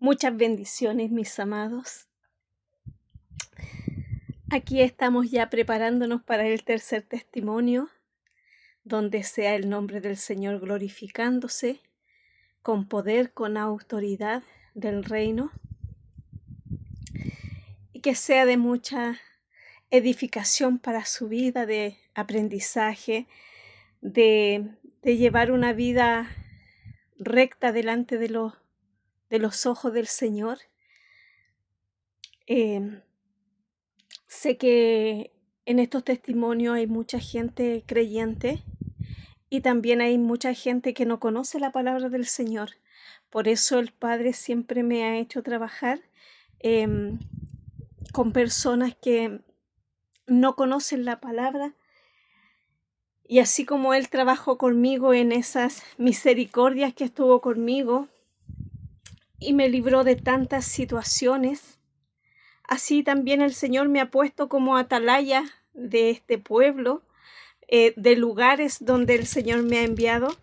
Muchas bendiciones, mis amados. Aquí estamos ya preparándonos para el tercer testimonio, donde sea el nombre del Señor glorificándose con poder, con autoridad del reino, y que sea de mucha edificación para su vida, de aprendizaje, de llevar una vida recta delante de los ojos del Señor. Sé que en estos testimonios hay mucha gente creyente y también hay mucha gente que no conoce la palabra del Señor. Por eso el Padre siempre me ha hecho trabajar con personas que no conocen la palabra. Y así como Él trabajó conmigo en esas misericordias que estuvo conmigo y me libró de tantas situaciones, así también el Señor me ha puesto como atalaya de este pueblo, de lugares donde el Señor me ha enviado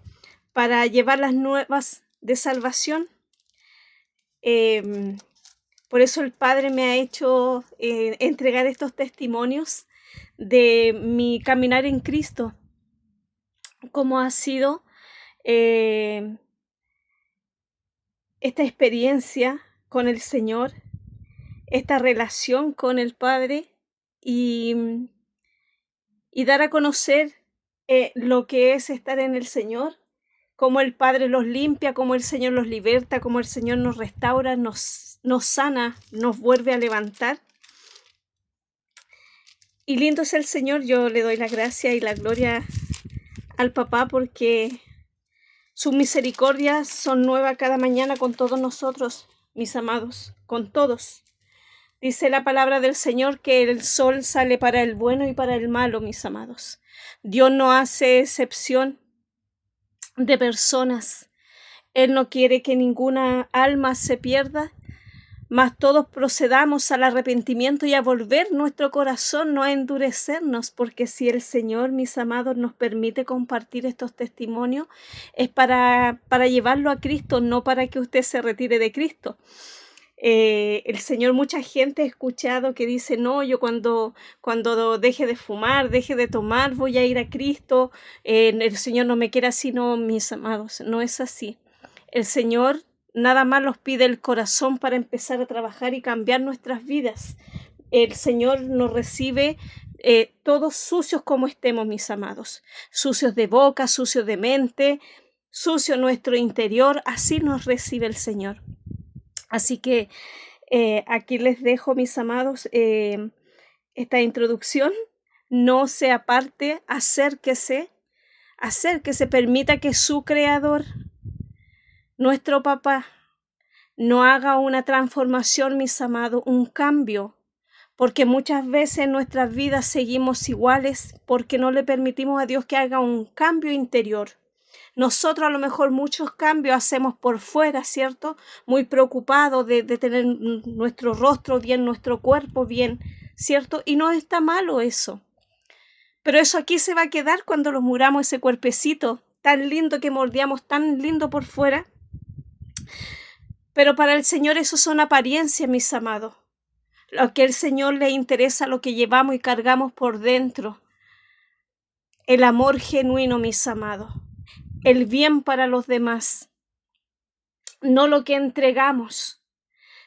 para llevar las nuevas de salvación. Por eso el Padre me ha hecho entregar estos testimonios de mi caminar en Cristo, cómo ha sido esta experiencia con el Señor, esta relación con el Padre y dar a conocer lo que es estar en el Señor, cómo el Padre los limpia, cómo el Señor los liberta, cómo el Señor nos restaura, nos sana, nos vuelve a levantar. Y lindo es el Señor. Yo le doy la gracia y la gloria al Papá porque sus misericordias son nuevas cada mañana con todos nosotros, mis amados, con todos. Dice la palabra del Señor que el sol sale para el bueno y para el malo, mis amados. Dios no hace excepción de personas. Él no quiere que ninguna alma se pierda, mas todos procedamos al arrepentimiento y a volver nuestro corazón, no a endurecernos, porque si el Señor, mis amados, nos permite compartir estos testimonios, es para llevarlo a Cristo, no para que usted se retire de Cristo. El Señor, mucha gente ha escuchado que dice, no, yo cuando deje de fumar, deje de tomar, voy a ir a Cristo, el Señor no me quiere así. No, mis amados, no es así. El Señor nada más nos pide el corazón para empezar a trabajar y cambiar nuestras vidas. El Señor nos recibe todos sucios como estemos, mis amados, sucios de boca, sucios de mente, sucio nuestro interior, así nos recibe el Señor. Así que aquí les dejo, mis amados, esta introducción. No se aparte, acérquese, permita que su Creador, nuestro Papá, no haga una transformación, mis amados, un cambio, porque muchas veces en nuestras vidas seguimos iguales porque no le permitimos a Dios que haga un cambio interior. Nosotros a lo mejor muchos cambios hacemos por fuera, ¿cierto? Muy preocupados de tener nuestro rostro bien, nuestro cuerpo bien, ¿cierto? Y no está malo eso. Pero eso aquí se va a quedar cuando los muramos, ese cuerpecito tan lindo que moldeamos, tan lindo por fuera. Pero para el Señor eso son apariencias, mis amados. Lo que al Señor le interesa, lo que llevamos y cargamos por dentro. El amor genuino, mis amados. El bien para los demás, no lo que entregamos,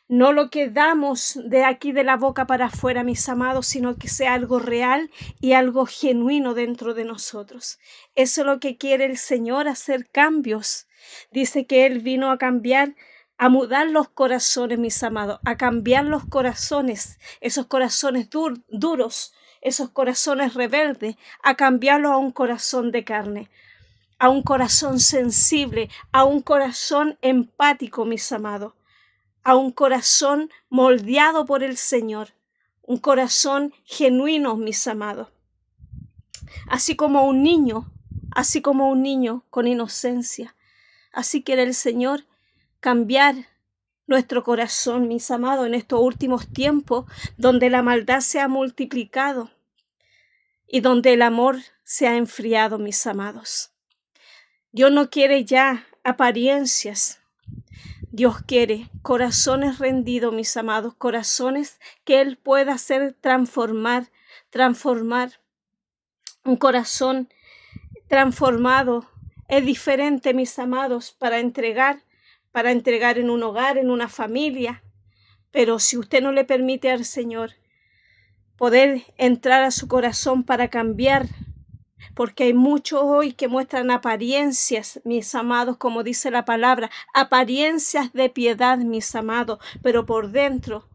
no lo que damos de aquí de la boca para afuera, mis amados, sino que sea algo real y algo genuino dentro de nosotros. Eso es lo que quiere el Señor, hacer cambios. Dice que Él vino a cambiar, a mudar los corazones, mis amados, a cambiar los corazones, esos corazones duros, esos corazones rebeldes, a cambiarlos a un corazón de carne, a un corazón sensible, a un corazón empático, mis amados, a un corazón moldeado por el Señor, un corazón genuino, mis amados. Así como un niño con inocencia. Así quiere el Señor cambiar nuestro corazón, mis amados, en estos últimos tiempos, donde la maldad se ha multiplicado y donde el amor se ha enfriado, mis amados. Dios no quiere ya apariencias. Dios quiere corazones rendidos, mis amados, corazones que Él pueda hacer transformar. Un corazón transformado es diferente, mis amados, para entregar en un hogar, en una familia. Pero si usted no le permite al Señor poder entrar a su corazón para cambiar, porque hay muchos hoy que muestran apariencias, mis amados, como dice la palabra, apariencias de piedad, mis amados, pero por dentro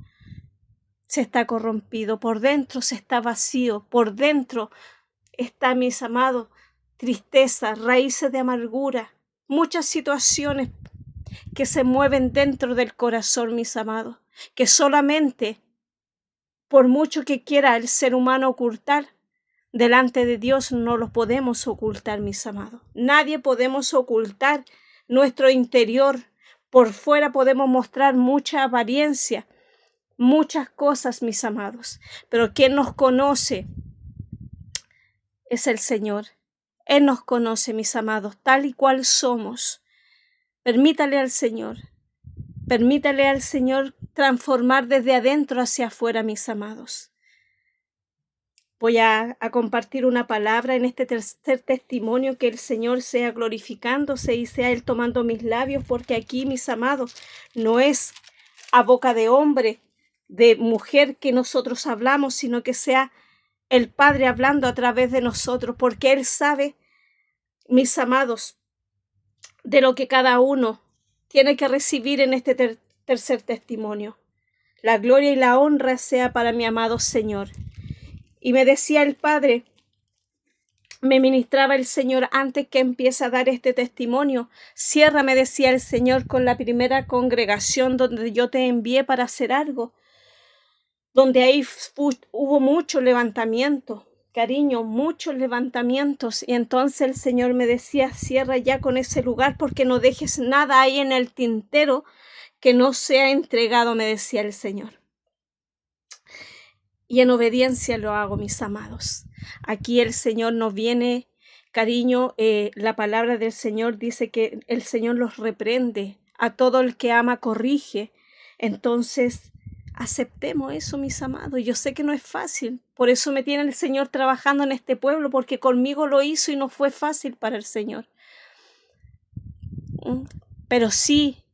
se está corrompido, por dentro se está vacío, por dentro está, mis amados, tristeza, raíces de amargura, muchas situaciones que se mueven dentro del corazón, mis amados, que solamente, por mucho que quiera el ser humano ocultar, delante de Dios no los podemos ocultar, mis amados. Nadie podemos ocultar nuestro interior. Por fuera podemos mostrar mucha apariencia, muchas cosas, mis amados. Pero quien nos conoce es el Señor. Él nos conoce, mis amados, tal y cual somos. Permítale al Señor transformar desde adentro hacia afuera, mis amados. Voy a compartir una palabra en este tercer testimonio, que el Señor sea glorificándose y sea Él tomando mis labios, porque aquí, mis amados, no es a boca de hombre, de mujer que nosotros hablamos, sino que sea el Padre hablando a través de nosotros, porque Él sabe, mis amados, de lo que cada uno tiene que recibir en este tercer testimonio. La gloria y la honra sea para mi amado Señor. Y me decía el Padre, me ministraba el Señor antes que empiece a dar este testimonio. Cierra, me decía el Señor, con la primera congregación donde yo te envié para hacer algo. Donde ahí hubo mucho levantamiento, cariño, muchos levantamientos. Y entonces el Señor me decía, cierra ya con ese lugar, porque no dejes nada ahí en el tintero que no sea entregado, me decía el Señor. Y en obediencia lo hago, mis amados. Aquí el Señor nos viene, cariño, la palabra del Señor dice que el Señor los reprende. A todo el que ama corrige. Entonces, aceptemos eso, mis amados. Yo sé que no es fácil. Por eso me tiene el Señor trabajando en este pueblo, porque conmigo lo hizo y no fue fácil para el Señor. Pero sí,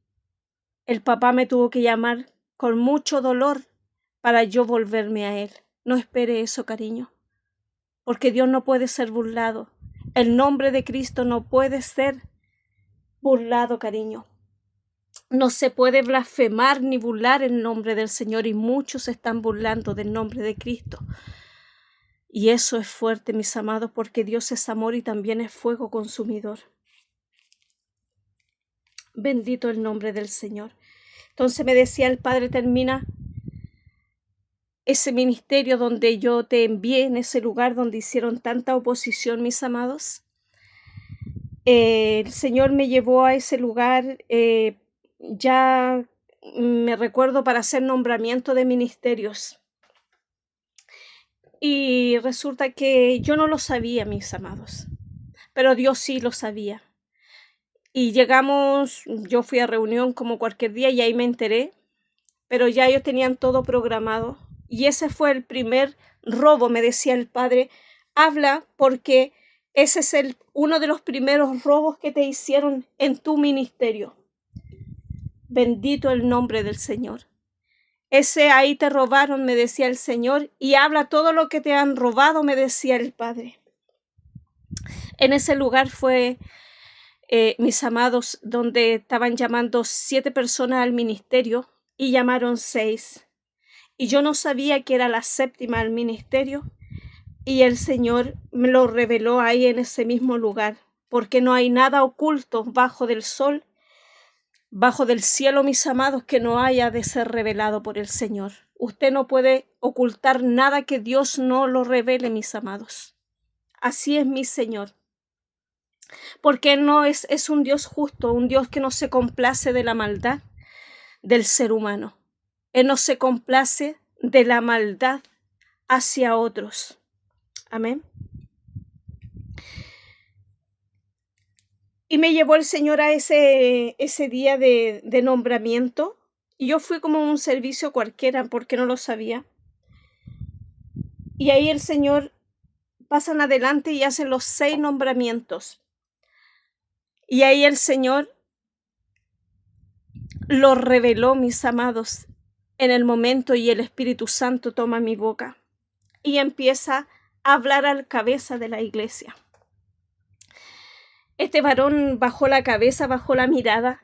el papá me tuvo que llamar con mucho dolor para yo volverme a Él. No espere eso, cariño, porque Dios no puede ser burlado. El nombre de Cristo no puede ser burlado, cariño. No se puede blasfemar ni burlar el nombre del Señor, y muchos se están burlando del nombre de Cristo. Y eso es fuerte, mis amados, porque Dios es amor y también es fuego consumidor. Bendito el nombre del Señor. Entonces me decía el Padre, termina ese ministerio donde yo te envié, en ese lugar donde hicieron tanta oposición, mis amados. El Señor me llevó a ese lugar, ya me recuerdo, para hacer nombramiento de ministerios. Y resulta que yo no lo sabía, mis amados, pero Dios sí lo sabía. Y llegamos, yo fui a reunión como cualquier día y ahí me enteré, pero ya ellos tenían todo programado. Y ese fue el primer robo, me decía el Padre. Habla, porque ese es uno de los primeros robos que te hicieron en tu ministerio. Bendito el nombre del Señor. Ese ahí te robaron, me decía el Señor, y habla todo lo que te han robado, me decía el Padre. En ese lugar fue, mis amados, donde estaban llamando 7 personas al ministerio y llamaron 6. Y yo no sabía que era la 7ª al ministerio, y el Señor me lo reveló ahí en ese mismo lugar, porque no hay nada oculto bajo del sol, bajo del cielo, mis amados, que no haya de ser revelado por el Señor. Usted no puede ocultar nada que Dios no lo revele, mis amados. Así es mi Señor. Porque Él no es un Dios justo, un Dios que no se complace de la maldad del ser humano. Él no se complace de la maldad hacia otros. Amén. Y me llevó el Señor a ese día de nombramiento. Y yo fui como a un servicio cualquiera porque no lo sabía. Y ahí el Señor pasan adelante y hacen los 6 nombramientos. Y ahí el Señor lo reveló, mis amados, en el momento, y el Espíritu Santo toma mi boca y empieza a hablar al cabeza de la iglesia. Este varón bajó la cabeza, bajó la mirada,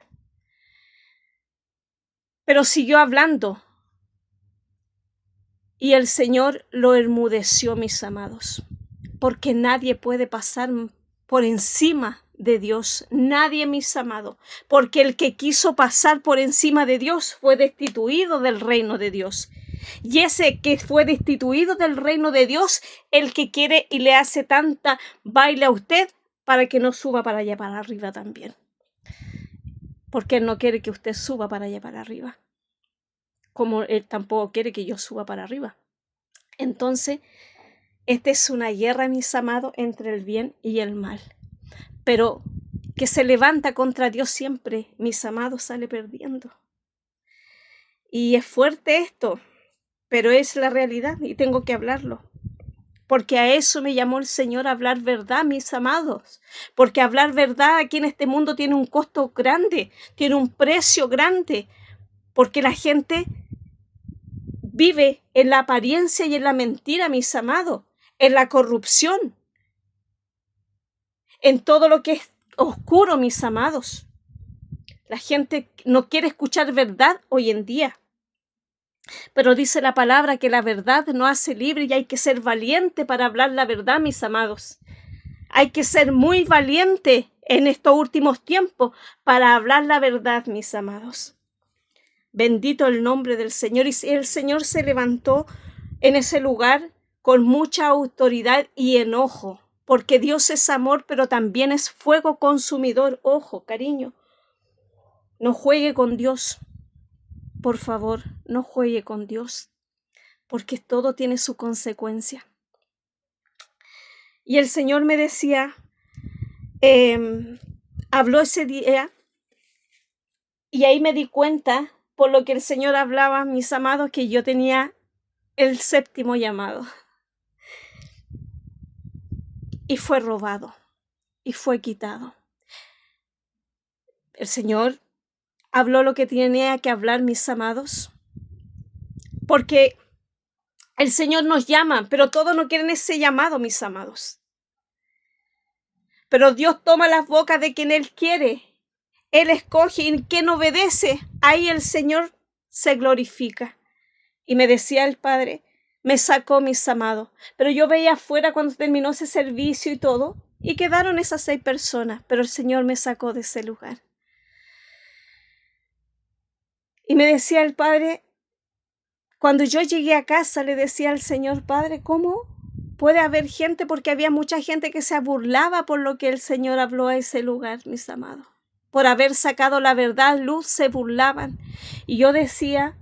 pero siguió hablando. Y el Señor lo enmudeció, mis amados, porque nadie puede pasar por encima de Dios. Nadie, mis amados, porque el que quiso pasar por encima de Dios fue destituido del reino de Dios. Y ese que fue destituido del reino de Dios, el que quiere y le hace tanta baile a usted para que no suba para allá para arriba también. Porque Él no quiere que usted suba para allá para arriba, como Él tampoco quiere que yo suba para arriba. Entonces, esta es una guerra, mis amados, entre el bien y el mal. Pero que se levanta contra Dios siempre, mis amados, sale perdiendo. Y es fuerte esto, pero es la realidad y tengo que hablarlo. Porque a eso me llamó el Señor, a hablar verdad, mis amados. Porque hablar verdad aquí en este mundo tiene un costo grande, tiene un precio grande. Porque la gente vive en la apariencia y en la mentira, mis amados, en la corrupción, en todo lo que es oscuro, mis amados. La gente no quiere escuchar verdad hoy en día. Pero dice la palabra que la verdad nos hace libre y hay que ser valiente para hablar la verdad, mis amados. Hay que ser muy valiente en estos últimos tiempos para hablar la verdad, mis amados. Bendito el nombre del Señor. Y el Señor se levantó en ese lugar con mucha autoridad y enojo, porque Dios es amor, pero también es fuego consumidor. Ojo, cariño, no juegue con Dios. Por favor, no juegue con Dios, porque todo tiene su consecuencia. Y el Señor me decía, habló ese día, y ahí me di cuenta, por lo que el Señor hablaba, mis amados, que yo tenía el 7º llamado. Y fue robado, y fue quitado. El Señor habló lo que tenía que hablar, mis amados, porque el Señor nos llama, pero todos no quieren ese llamado, mis amados. Pero Dios toma las bocas de quien Él quiere. Él escoge y quien obedece, ahí el Señor se glorifica. Y me decía el Padre, me sacó, mis amados. Pero yo veía afuera cuando terminó ese servicio y todo, y quedaron esas 6 personas, pero el Señor me sacó de ese lugar. Y me decía el Padre, cuando yo llegué a casa, le decía al Señor, Padre, ¿cómo puede haber gente? Porque había mucha gente que se burlaba por lo que el Señor habló a ese lugar, mis amados. Por haber sacado la verdad, luz, se burlaban. Y yo decía,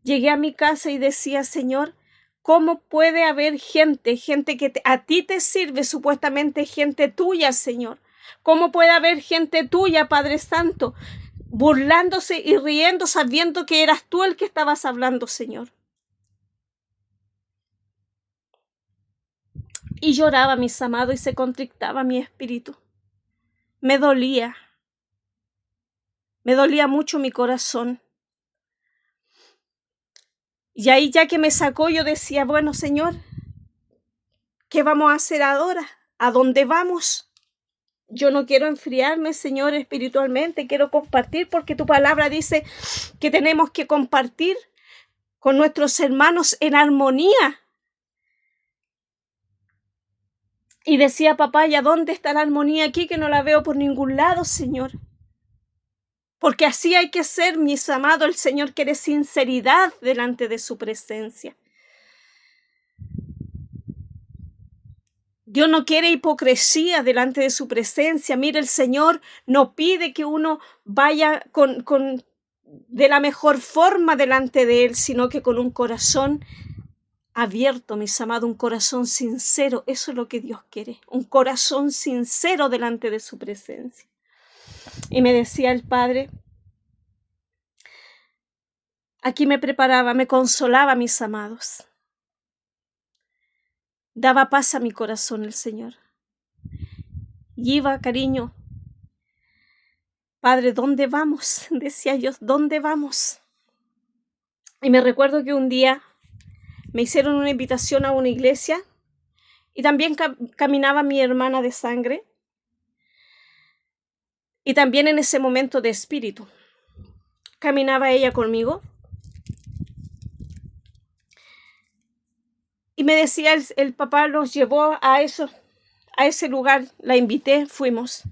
llegué a mi casa y decía, Señor, ¿cómo puede haber gente que a ti te sirve, supuestamente gente tuya, Señor? ¿Cómo puede haber gente tuya, Padre Santo, burlándose y riendo, sabiendo que eras tú el que estabas hablando, Señor? Y lloraba, mis amados, y se contrictaba mi espíritu. Me dolía mucho mi corazón. Y ahí, ya que me sacó, yo decía, bueno, Señor, ¿qué vamos a hacer ahora? ¿A dónde vamos? Yo no quiero enfriarme, Señor, espiritualmente, quiero compartir, porque tu palabra dice que tenemos que compartir con nuestros hermanos en armonía. Y decía, papá, ¿y a dónde está la armonía aquí? Que no la veo por ningún lado, Señor. Porque así hay que ser, mis amados. El Señor quiere sinceridad delante de su presencia. Dios no quiere hipocresía delante de su presencia. Mire, el Señor no pide que uno vaya de la mejor forma delante de Él, sino que con un corazón abierto, mis amados, un corazón sincero. Eso es lo que Dios quiere, un corazón sincero delante de su presencia. Y me decía el Padre, aquí me preparaba, me consolaba, mis amados. Daba paz a mi corazón el Señor. Y iba, cariño, Padre, ¿dónde vamos? Decía yo, ¿dónde vamos? Y me recuerdo que un día me hicieron una invitación a una iglesia y también caminaba mi hermana de sangre y también en ese momento de espíritu. Caminaba ella conmigo y me decía, el papá los llevó a ese lugar, la invité, fuimos.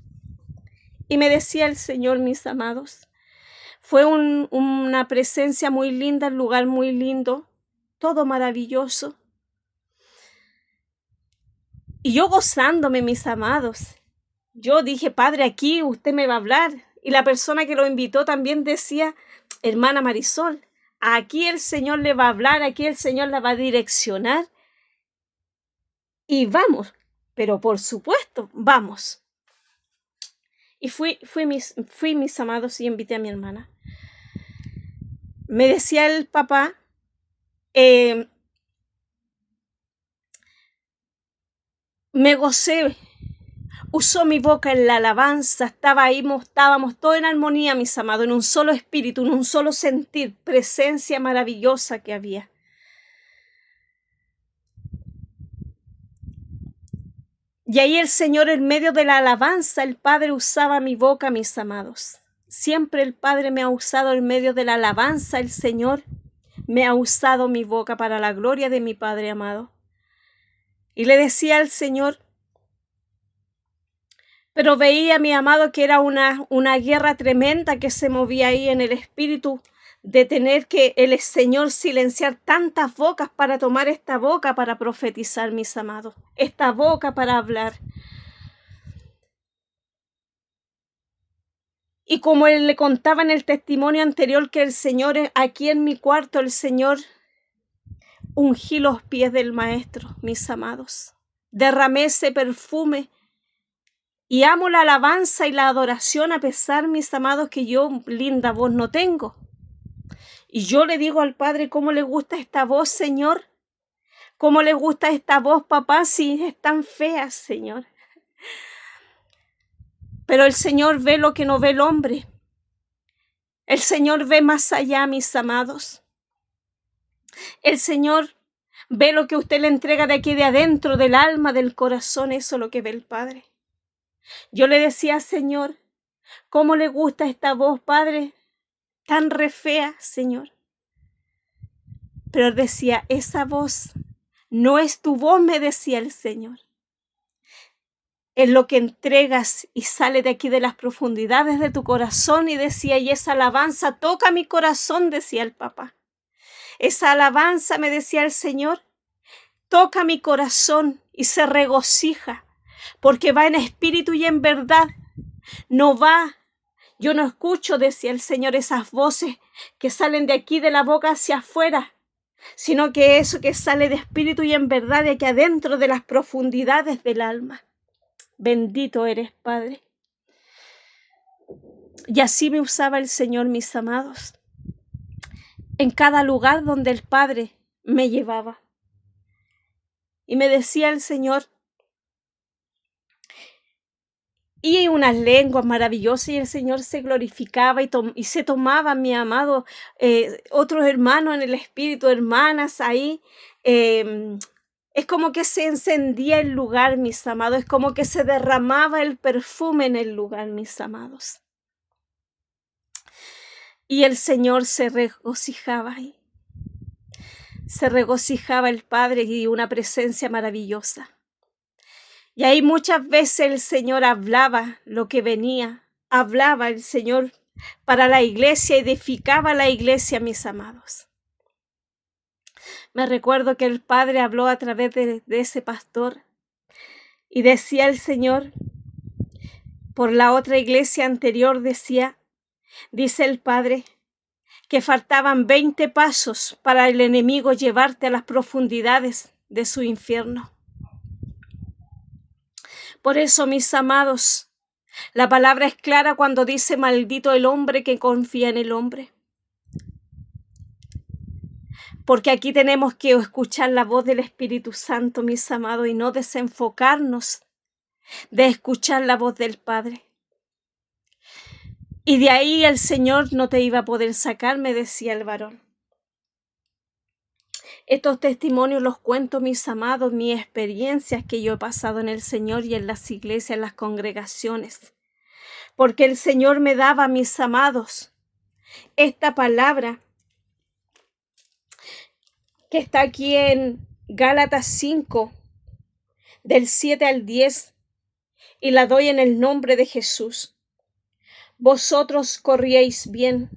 Y me decía el Señor, mis amados, fue una presencia muy linda, un lugar muy lindo, todo maravilloso. Y yo gozándome, mis amados. Yo dije, Padre, aquí usted me va a hablar. Y la persona que lo invitó también decía, hermana Marisol, aquí el Señor le va a hablar, aquí el Señor la va a direccionar. Y vamos, pero por supuesto, vamos. Y fui mis amados y invité a mi hermana. Me decía el papá, me gocé, usó mi boca en la alabanza, estábamos todos en armonía, mis amados, en un solo espíritu, en un solo sentir, presencia maravillosa que había. Y ahí el Señor, en medio de la alabanza, el Padre usaba mi boca, mis amados. Siempre el Padre me ha usado en medio de la alabanza, el Señor me ha usado mi boca para la gloria de mi Padre amado. Y le decía al Señor, pero veía, mi amado, que era una guerra tremenda que se movía ahí en el espíritu, de tener que el Señor silenciar tantas bocas para tomar esta boca para profetizar, mis amados, esta boca para hablar. Y como él le contaba en el testimonio anterior que el Señor, aquí en mi cuarto, el Señor ungí los pies del Maestro, mis amados. Derramé ese perfume y amo la alabanza y la adoración a pesar, mis amados, que yo linda voz no tengo. Y yo le digo al Padre, ¿cómo le gusta esta voz, Señor? ¿Cómo le gusta esta voz, papá, si es tan fea, Señor? Pero el Señor ve lo que no ve el hombre. El Señor ve más allá, mis amados. El Señor ve lo que usted le entrega de aquí de adentro, del alma, del corazón. Eso es lo que ve el Padre. Yo le decía, Señor, ¿cómo le gusta esta voz, Padre? Tan re fea, Señor. Pero él decía, esa voz no es tu voz, me decía el Señor. Es lo que entregas y sale de aquí de las profundidades de tu corazón. Y decía, y esa alabanza toca mi corazón, decía el papá. Esa alabanza, me decía el Señor, toca mi corazón y se regocija, porque va en espíritu y en verdad. No va, yo no escucho, decía el Señor, esas voces que salen de aquí de la boca hacia afuera, sino que eso que sale de espíritu y en verdad de aquí adentro de las profundidades del alma. Bendito eres, Padre. Y así me usaba el Señor, mis amados, en cada lugar donde el Padre me llevaba. Y me decía el Señor, y unas lenguas maravillosas, y el Señor se glorificaba y se tomaba, mi amado, otros hermanos en el espíritu, hermanas ahí. Es como que se encendía el lugar, mis amados, es como que se derramaba el perfume en el lugar, mis amados. Y el Señor se regocijaba ahí. Se regocijaba el Padre y una presencia maravillosa. Y ahí muchas veces el Señor hablaba lo que venía, hablaba el Señor para la iglesia, edificaba la iglesia, mis amados. Me recuerdo que el Padre habló a través de ese pastor y decía el Señor, por la otra iglesia anterior dice el Padre, que faltaban 20 pasos para el enemigo llevarte a las profundidades de su infierno. Por eso, mis amados, La palabra es clara cuando dice: maldito el hombre que confía en el hombre. Porque aquí tenemos que escuchar la voz del Espíritu Santo, mis amados, y no desenfocarnos de escuchar la voz del Padre. Y de ahí el Señor no te iba a poder sacar, me decía el varón. Estos testimonios los cuento, mis amados, mis experiencias que yo he pasado en el Señor y en las iglesias, en las congregaciones. Porque el Señor me daba, mis amados, esta palabra que está aquí en Gálatas 5, del 7 al 10, y la doy en el nombre de Jesús. Vosotros corríais bien.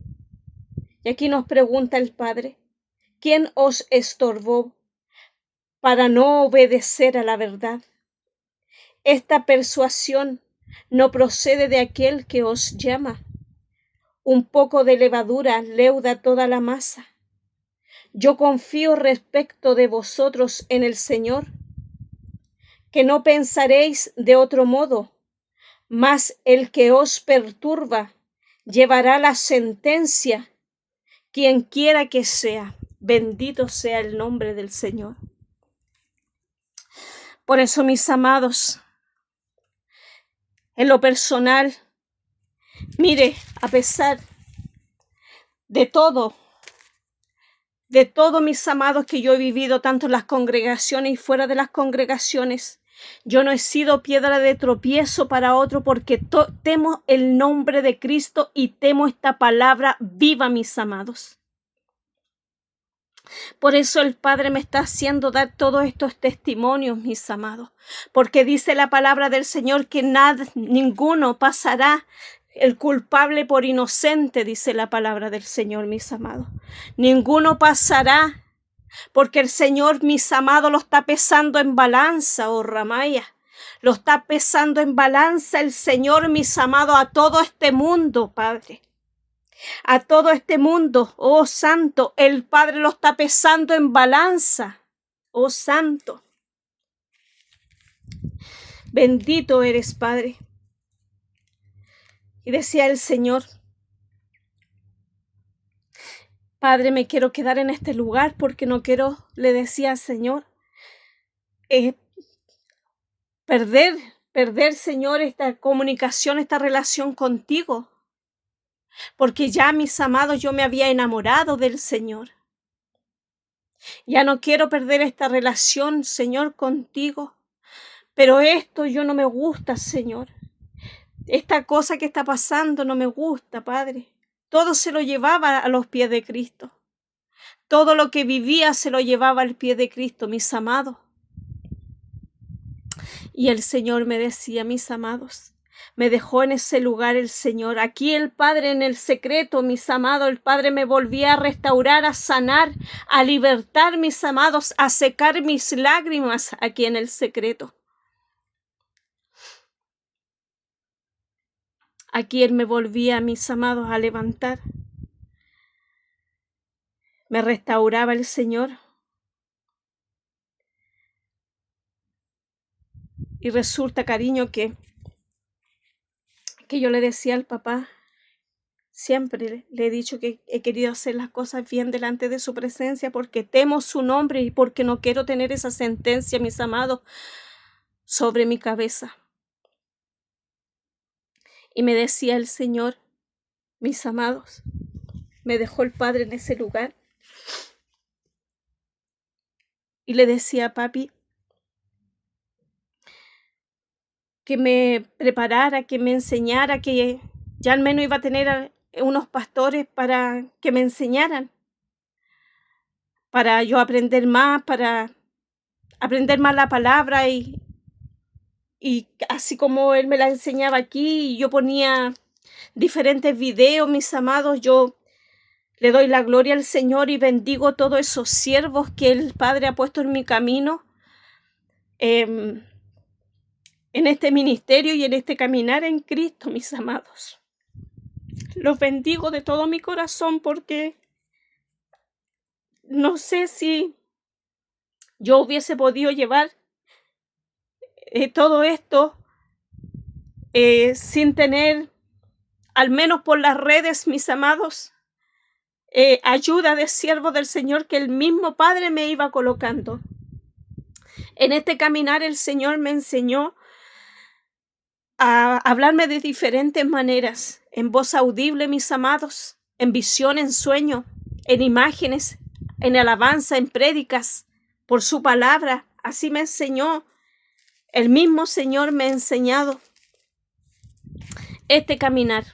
Y aquí nos pregunta el Padre: ¿quién os estorbó para no obedecer a la verdad? Esta persuasión no procede de aquel que os llama. Un poco de levadura leuda toda la masa. Yo confío respecto de vosotros en el Señor, que no pensaréis de otro modo, mas el que os perturba llevará la sentencia, quien quiera que sea. Bendito sea el nombre del Señor. Por eso, mis amados, en lo personal, mire, a pesar de todo, mis amados, que yo he vivido tanto en las congregaciones y fuera de las congregaciones, yo no he sido piedra de tropiezo para otro, porque temo el nombre de Cristo y temo esta palabra viva, mis amados. Por eso el Padre me está haciendo dar todos estos testimonios, mis amados, porque dice la palabra del Señor que ninguno pasará el culpable por inocente, dice la palabra del Señor, mis amados. Ninguno pasará, porque el Señor, mis amados, lo está pesando en balanza, oh Ramaya. Lo está pesando en balanza el Señor, mis amados, a todo este mundo, Padre. A todo este mundo, oh Santo, el Padre lo está pesando en balanza, oh Santo. Bendito eres, Padre. Y decía el Señor: Padre, me quiero quedar en este lugar porque no quiero, le decía al Señor, perder, Señor, esta comunicación, esta relación contigo. Porque ya, mis amados, yo me había enamorado del Señor. Ya no quiero perder esta relación, Señor, contigo. Pero esto yo no me gusta, Señor. Esta cosa que está pasando no me gusta, Padre. Todo se lo llevaba a los pies de Cristo. Todo lo que vivía se lo llevaba al pie de Cristo, mis amados. Y el Señor me decía, mis amados, me dejó en ese lugar el Señor. Aquí el Padre en el secreto, mis amados, el Padre me volvía a restaurar, a sanar, a libertar, mis amados, a secar mis lágrimas aquí en el secreto. Aquí Él me volvía, mis amados, a levantar. Me restauraba el Señor. Y resulta, cariño, que yo le decía al papá, siempre le he dicho que he querido hacer las cosas bien delante de su presencia porque temo su nombre y porque no quiero tener esa sentencia, mis amados, sobre mi cabeza. Y me decía el Señor, mis amados, me dejó el Padre en ese lugar. Y le decía, papi, que me preparara, que me enseñara, que ya al menos iba a tener unos pastores para que me enseñaran, para yo aprender más, para aprender más la palabra y así como él me la enseñaba aquí, yo ponía diferentes videos, mis amados, yo le doy la gloria al Señor y bendigo todos esos siervos que el Padre ha puesto en mi camino, en este ministerio y en este caminar en Cristo, mis amados. Los bendigo de todo mi corazón porque no sé si yo hubiese podido llevar todo esto sin tener, al menos por las redes, mis amados, ayuda de siervo del Señor que el mismo Padre me iba colocando. En este caminar el Señor me enseñó a hablarme de diferentes maneras, en voz audible, mis amados, en visión, en sueño, en imágenes, en alabanza, en prédicas, por su palabra. Así me enseñó. El mismo Señor me ha enseñado este caminar.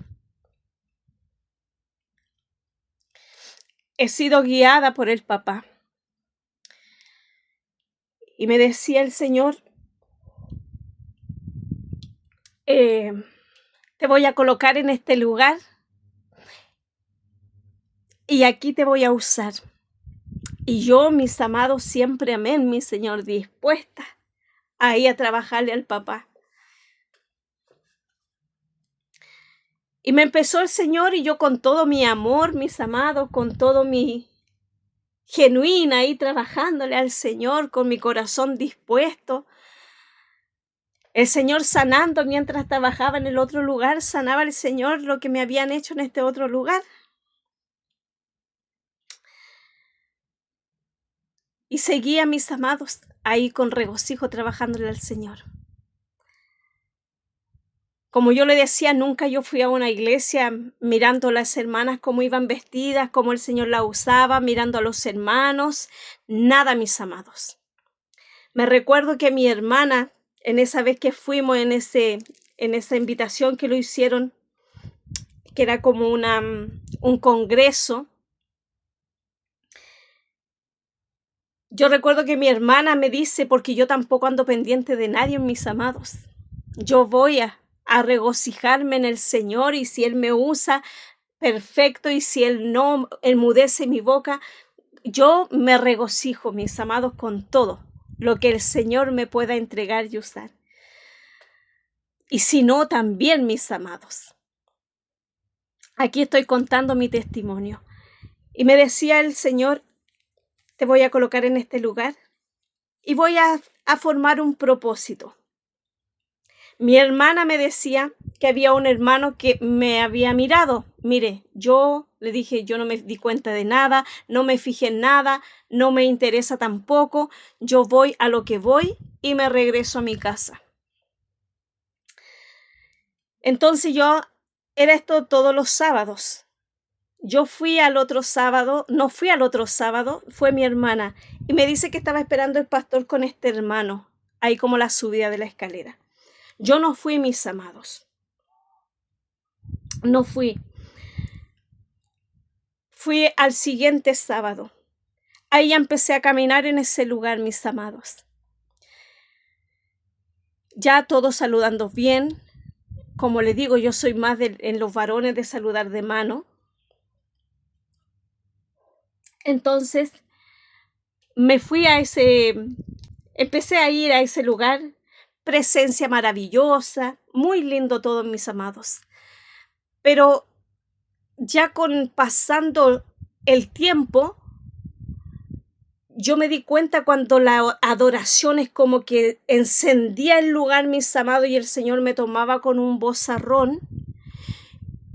He sido guiada por el papá. Y me decía el Señor, te voy a colocar en este lugar y aquí te voy a usar. Y yo, mis amados, siempre amén, mi Señor, dispuesta a ir a trabajarle al papá. Y me empezó el Señor y yo con todo mi amor, mis amados, con todo mi genuina ahí trabajándole al Señor, con mi corazón dispuesto. El Señor sanando mientras trabajaba en el otro lugar, sanaba el Señor lo que me habían hecho en este otro lugar. Y seguía, mis amados, ahí con regocijo trabajándole al Señor. Como yo le decía, nunca yo fui a una iglesia mirando a las hermanas cómo iban vestidas, cómo el Señor la usaba, mirando a los hermanos. Nada, mis amados. Me recuerdo que mi hermana, en esa vez que fuimos en esa invitación que lo hicieron, que era como un congreso, yo recuerdo que mi hermana me dice, porque yo tampoco ando pendiente de nadie, mis amados. Yo voy a regocijarme en el Señor, y si Él me usa, perfecto, y si Él no enmudece mi boca, yo me regocijo, mis amados, con todo lo que el Señor me pueda entregar y usar. Y si no, también, mis amados. Aquí estoy contando mi testimonio. Y me decía el Señor, te voy a colocar en este lugar y voy a formar un propósito. Mi hermana me decía que había un hermano que me había mirado. Mire, yo le dije, yo no me di cuenta de nada, no me fijé en nada, no me interesa tampoco. Yo voy a lo que voy y me regreso a mi casa. Entonces era esto todos los sábados. Yo fui al otro sábado, no fui al otro sábado, fue mi hermana. Y me dice que estaba esperando el pastor con este hermano, ahí como la subida de la escalera. Yo no fui, mis amados. No fui. Fui al siguiente sábado. Ahí ya empecé a caminar en ese lugar, mis amados. Ya todos saludando bien. Como le digo, yo soy más en los varones de saludar de mano. Entonces, empecé a ir a ese lugar. Presencia maravillosa, muy lindo todo, mis amados. Pero ya pasando el tiempo, yo me di cuenta cuando la adoración es como que encendía el lugar, mis amados, y el Señor me tomaba con un vozarrón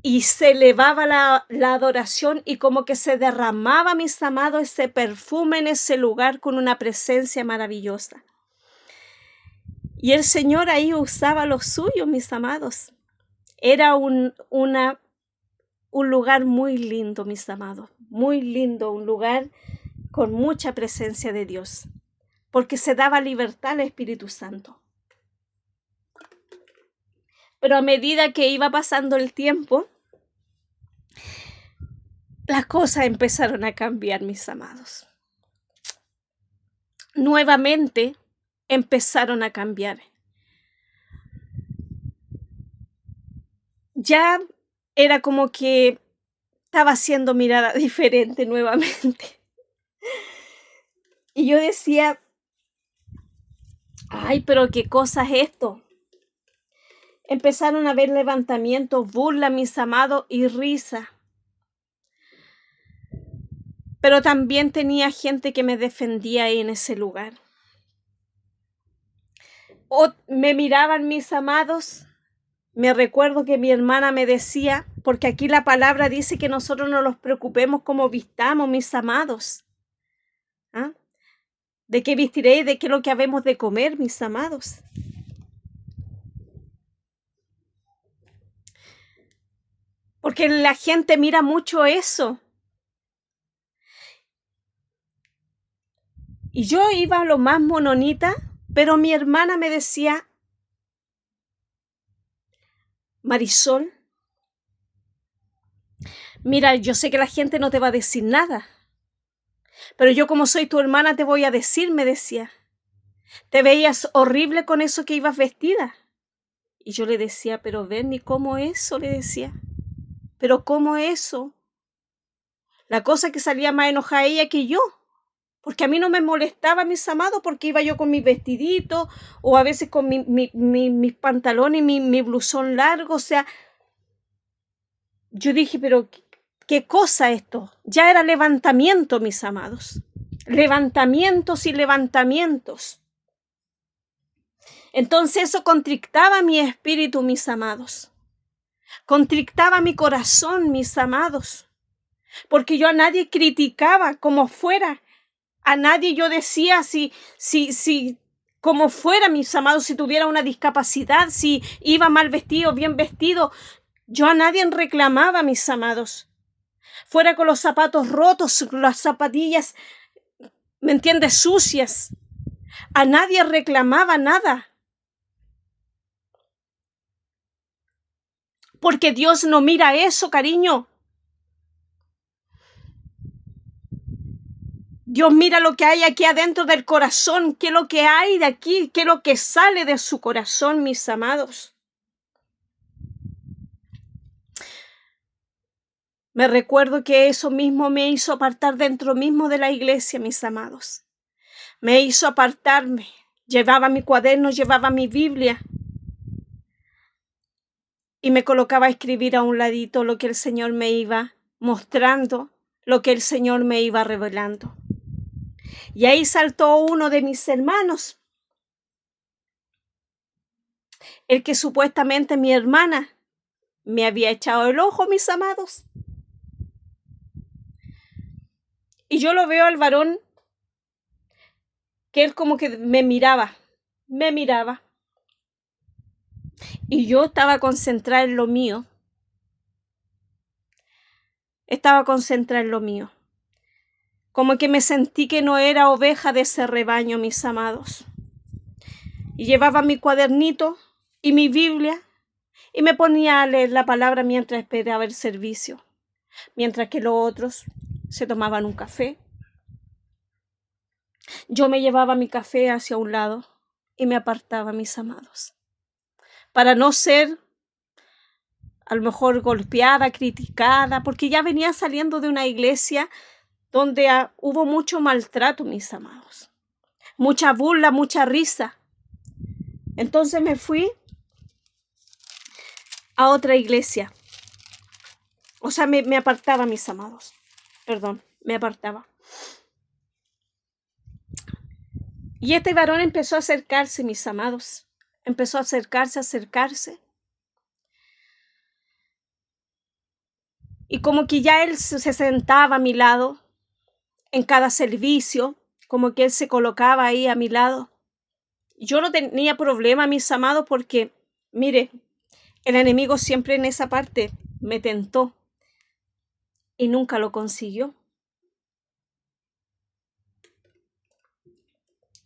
y se elevaba la adoración, y como que se derramaba, mis amados, ese perfume en ese lugar con una presencia maravillosa. Y el Señor ahí usaba lo suyo, mis amados. Era un lugar muy lindo, mis amados, muy lindo, un lugar con mucha presencia de Dios, porque se daba libertad al Espíritu Santo. Pero a medida que iba pasando el tiempo, las cosas empezaron a cambiar, mis amados. Nuevamente empezaron a cambiar. Ya era como que estaba siendo mirada diferente nuevamente. Y yo decía, ay, pero qué cosa es esto. Empezaron a haber levantamientos, burla, mis amados, y risa. Pero también tenía gente que me defendía ahí en ese lugar. O me miraban, mis amados, Me recuerdo que mi hermana me decía, porque aquí la palabra dice que nosotros no nos preocupemos como vistamos, mis amados. ¿Ah? ¿De qué vistiréis? ¿De qué es lo que habemos de comer, mis amados? Porque la gente mira mucho eso. Y yo iba a lo más mononita, pero mi hermana me decía, Marisol, mira, yo sé que la gente no te va a decir nada, pero yo como soy tu hermana te voy a decir, me decía. Te veías horrible con eso que ibas vestida. Y yo le decía, pero Bernie, ¿cómo eso? Le decía, pero ¿cómo eso? La cosa que salía más enojada ella que yo, porque a mí no me molestaba, mis amados, porque iba yo con mis vestiditos o a veces con mis pantalones y mi blusón largo. O sea, yo dije, pero ¿qué cosa esto? Ya era levantamiento, mis amados. Levantamientos y levantamientos. Entonces eso contrictaba mi espíritu, mis amados. Contrictaba mi corazón, mis amados. Porque yo a nadie criticaba como fuera. A nadie yo decía si como fuera, mis amados, si tuviera una discapacidad, si iba mal vestido, bien vestido. Yo a nadie reclamaba, mis amados. Fuera con los zapatos rotos, las zapatillas, ¿me entiendes?, sucias. A nadie reclamaba nada. Porque Dios no mira eso, cariño. Dios mira lo que hay aquí adentro del corazón, qué es lo que hay de aquí, qué es lo que sale de su corazón, mis amados. Me recuerdo que eso mismo me hizo apartar dentro mismo de la iglesia, mis amados. Me hizo apartarme. Llevaba mi cuaderno, llevaba mi Biblia y me colocaba a escribir a un ladito lo que el Señor me iba mostrando, lo que el Señor me iba revelando. Y ahí saltó uno de mis hermanos, el que supuestamente mi hermana me había echado el ojo, mis amados. Y yo lo veo al varón que él como que me miraba. Y yo estaba concentrada en lo mío. Como que me sentí que no era oveja de ese rebaño, mis amados. Y llevaba mi cuadernito y mi Biblia y me ponía a leer la palabra mientras esperaba el servicio, mientras que los otros se tomaban un café. Yo me llevaba mi café hacia un lado y me apartaba, mis amados, para no ser a lo mejor golpeada, criticada, porque ya venía saliendo de una iglesia donde hubo mucho maltrato, mis amados, mucha burla, mucha risa. Entonces me fui a otra iglesia. O sea, me apartaba, mis amados. Perdón, me apartaba. Y este varón empezó a acercarse, mis amados. Empezó a acercarse. Y como que ya él se sentaba a mi lado en cada servicio, como que él se colocaba ahí a mi lado. Yo no tenía problema, mis amados, porque, mire, el enemigo siempre en esa parte me tentó y nunca lo consiguió.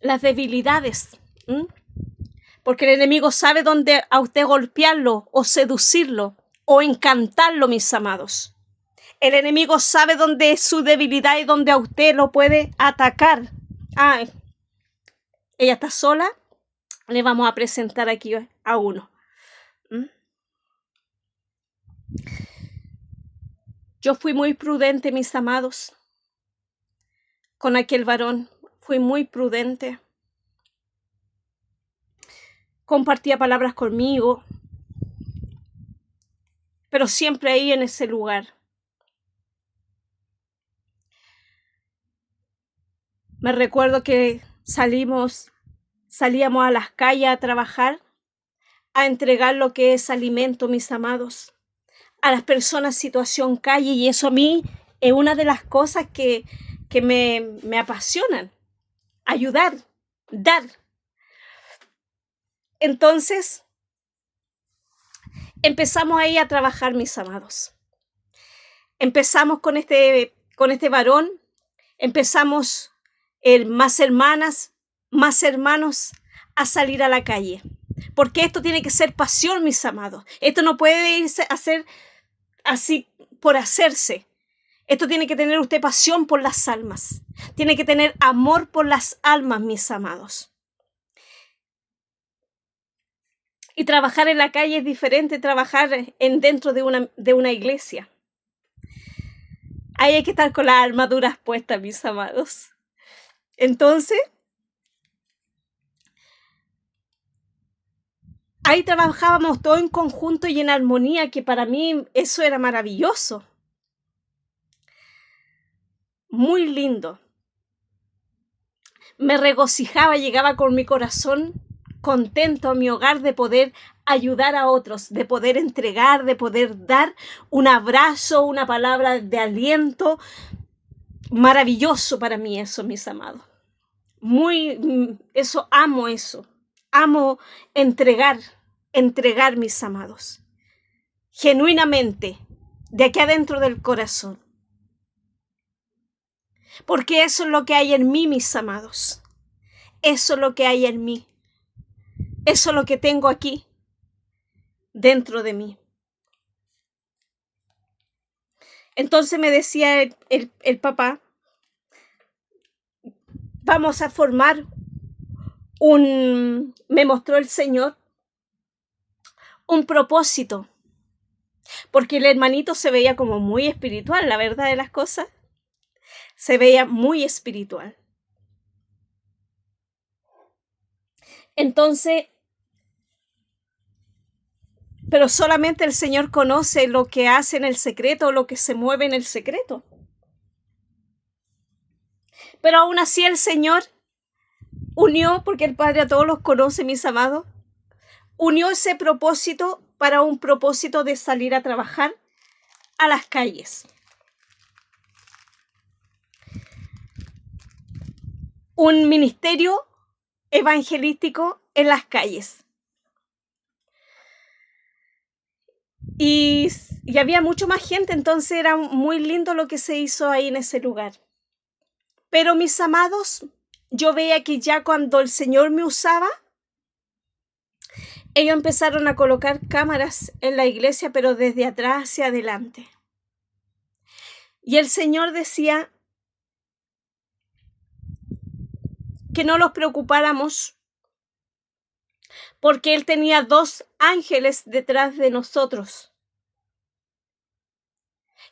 Las debilidades, porque el enemigo sabe dónde a usted golpearlo o seducirlo o encantarlo, mis amados. El enemigo sabe dónde es su debilidad y dónde a usted lo puede atacar. Ella está sola, le vamos a presentar aquí a uno. Yo fui muy prudente, mis amados, con aquel varón. Fui muy prudente. Compartía palabras conmigo, pero siempre ahí en ese lugar. Me recuerdo que salíamos a las calles a trabajar a entregar lo que es alimento, mis amados, a las personas en situación calle, y eso a mí es una de las cosas que me apasionan, ayudar, dar. Entonces, empezamos ahí a trabajar, mis amados. Empezamos con este varón, empezamos más hermanas, más hermanos a salir a la calle. Porque esto tiene que ser pasión, mis amados. Esto no puede irse a hacer así por hacerse. Esto tiene que tener usted pasión por las almas. Tiene que tener amor por las almas, mis amados. Y trabajar en la calle es diferente a trabajar dentro de una iglesia. Ahí hay que estar con las armaduras puestas, mis amados. Entonces, ahí trabajábamos todo en conjunto y en armonía, que para mí eso era maravilloso. Muy lindo. Me regocijaba, llegaba con mi corazón contento a mi hogar de poder ayudar a otros, de poder entregar, de poder dar un abrazo, una palabra de aliento. Maravilloso para mí eso, mis amados. Amo eso. Amo entregar, mis amados. Genuinamente, de aquí adentro del corazón. Porque eso es lo que hay en mí, mis amados. Eso es lo que hay en mí. Eso es lo que tengo aquí, dentro de mí. Entonces me decía el papá, vamos a formar me mostró el Señor un propósito. Porque el hermanito se veía como muy espiritual, la verdad de las cosas. Se veía muy espiritual. Entonces, pero solamente el Señor conoce lo que hace en el secreto, lo que se mueve en el secreto. Pero aún así el Señor unió, porque el Padre a todos los conoce, mis amados, unió ese propósito para un propósito de salir a trabajar a las calles. Un ministerio evangelístico en las calles. Y había mucho más gente, entonces era muy lindo lo que se hizo ahí en ese lugar. Pero mis amados, yo veía que ya cuando el Señor me usaba, ellos empezaron a colocar cámaras en la iglesia, pero desde atrás hacia adelante. Y el Señor decía que no los preocupáramos, porque Él tenía 2 ángeles detrás de nosotros.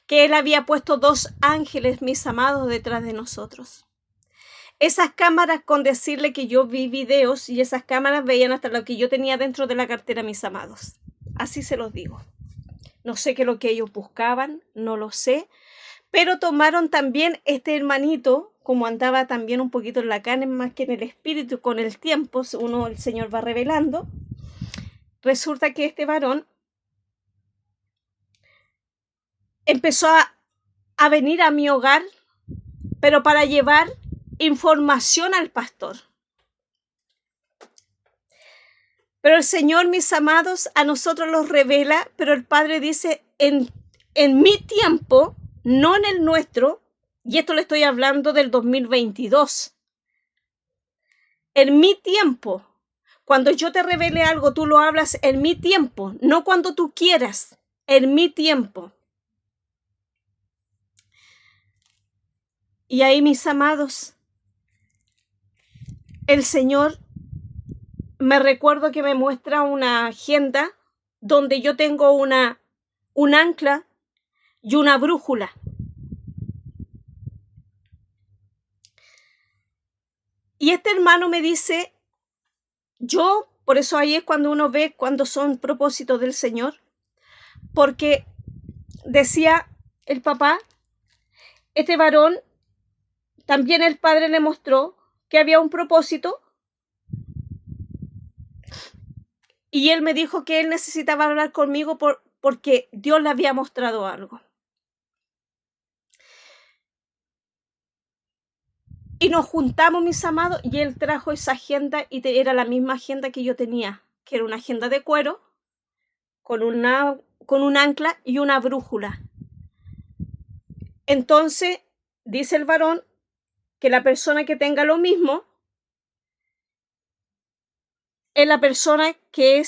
Que Él había puesto 2 ángeles, mis amados, detrás de nosotros. Esas cámaras, con decirle que yo vi videos, y esas cámaras veían hasta lo que yo tenía dentro de la cartera, mis amados. Así se los digo. No sé qué es lo que ellos buscaban, no lo sé. Pero tomaron también este hermanito, como andaba también un poquito en la carne más que en el espíritu, con el tiempo, el Señor va revelando. Resulta que este varón empezó a venir a mi hogar, pero para llevar información al pastor. Pero el Señor, mis amados, a nosotros los revela, pero el Padre dice, en mi tiempo, no en el nuestro, y esto le estoy hablando del 2022. En mi tiempo, cuando yo te revele algo, tú lo hablas en mi tiempo, no cuando tú quieras, en mi tiempo. Y ahí, mis amados, el Señor me recuerdo que me muestra una agenda donde yo tengo un ancla y una brújula. Y este hermano me dice, por eso ahí es cuando uno ve cuando son propósitos del Señor, porque decía el papá, este varón, también el Padre le mostró que había un propósito Y él me dijo que él necesitaba hablar conmigo porque Dios le había mostrado algo. Y nos juntamos, mis amados, y él trajo esa agenda y era la misma agenda que yo tenía, que era una agenda de cuero, con un ancla y una brújula. Entonces, dice el varón que la persona que tenga lo mismo es la persona que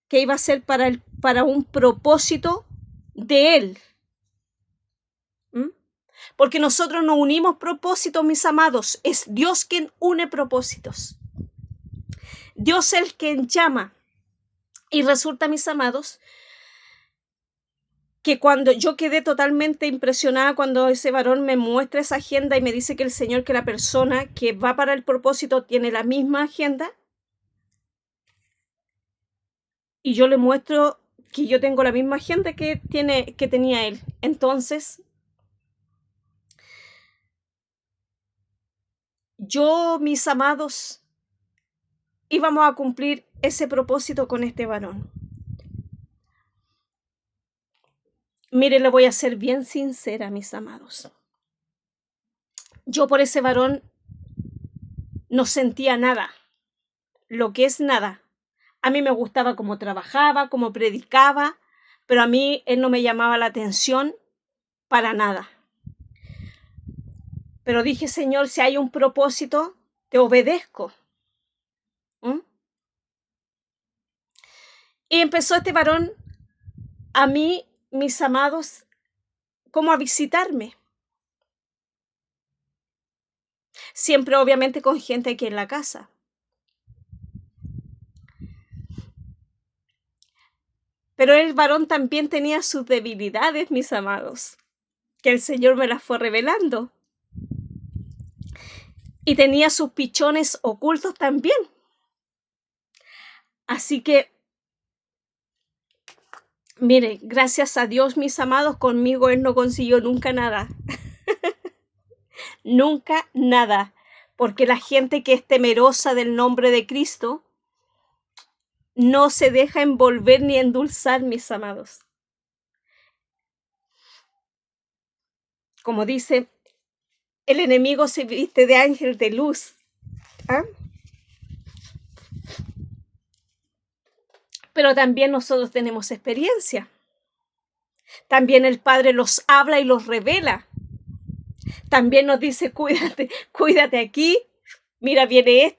iba a ser para un propósito de él. Porque nosotros no unimos propósitos, mis amados. Es Dios quien une propósitos. Dios es el quien llama. Y resulta, mis amados, que cuando yo quedé totalmente impresionada cuando ese varón me muestra esa agenda y me dice que el Señor, que la persona que va para el propósito tiene la misma agenda, y yo le muestro que yo tengo la misma agenda que tenía él. Entonces, yo, mis amados, íbamos a cumplir ese propósito con este varón. Mire, le voy a ser bien sincera, mis amados. Yo por ese varón no sentía nada, lo que es nada. A mí me gustaba cómo trabajaba, cómo predicaba, pero a mí él no me llamaba la atención para nada. Pero dije, Señor, si hay un propósito, te obedezco. Y empezó este varón a mí, mis amados, como a visitarme. Siempre, obviamente, con gente aquí en la casa. Pero el varón también tenía sus debilidades, mis amados, que el Señor me las fue revelando. Y tenía sus pichones ocultos también. Así que, mire, gracias a Dios, mis amados, conmigo él no consiguió nunca nada. Nunca nada. Porque la gente que es temerosa del nombre de Cristo no se deja envolver ni endulzar, mis amados. Como dice, el enemigo se viste de ángel de luz. Pero también nosotros tenemos experiencia. También el Padre los habla y los revela. También nos dice, cuídate aquí. Mira, viene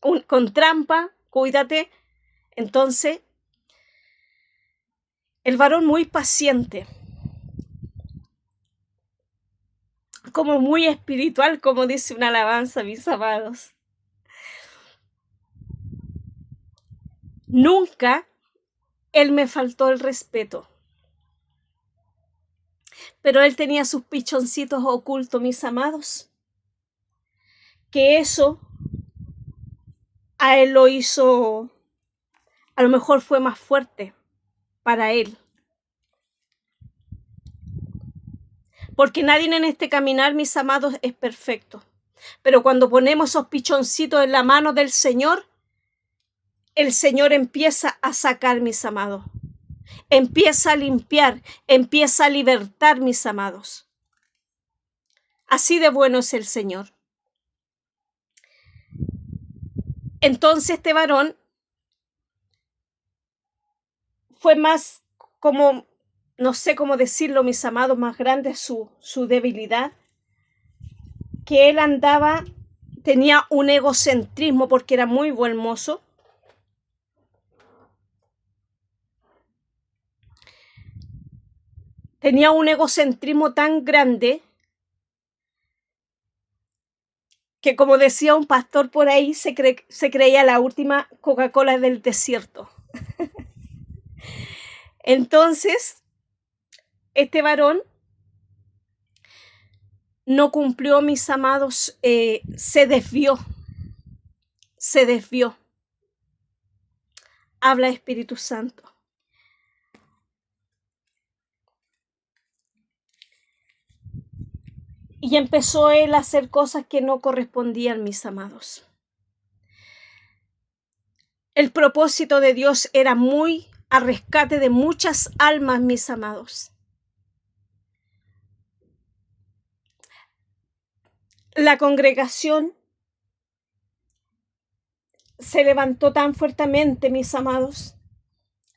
con trampa, cuídate. Entonces, el varón muy paciente, como muy espiritual, como dice una alabanza, mis amados. Nunca él me faltó el respeto. Pero él tenía sus pichoncitos ocultos, mis amados. Que eso a él lo hizo, a lo mejor fue más fuerte para él. Porque nadie en este caminar, mis amados, es perfecto. Pero cuando ponemos esos pichoncitos en la mano del Señor, el Señor empieza a sacar, mis amados. Empieza a limpiar, empieza a libertar, mis amados. Así de bueno es el Señor. Entonces este varón fue más como, no sé cómo decirlo, mis amados, más grande su debilidad, que él tenía un egocentrismo porque era muy buen mozo. Tenía un egocentrismo tan grande que, como decía un pastor por ahí, se creía la última Coca-Cola del desierto. Entonces, este varón no cumplió, mis amados, se desvió. Habla Espíritu Santo. Y empezó él a hacer cosas que no correspondían, mis amados. El propósito de Dios era muy a rescate de muchas almas, mis amados. La congregación se levantó tan fuertemente, mis amados.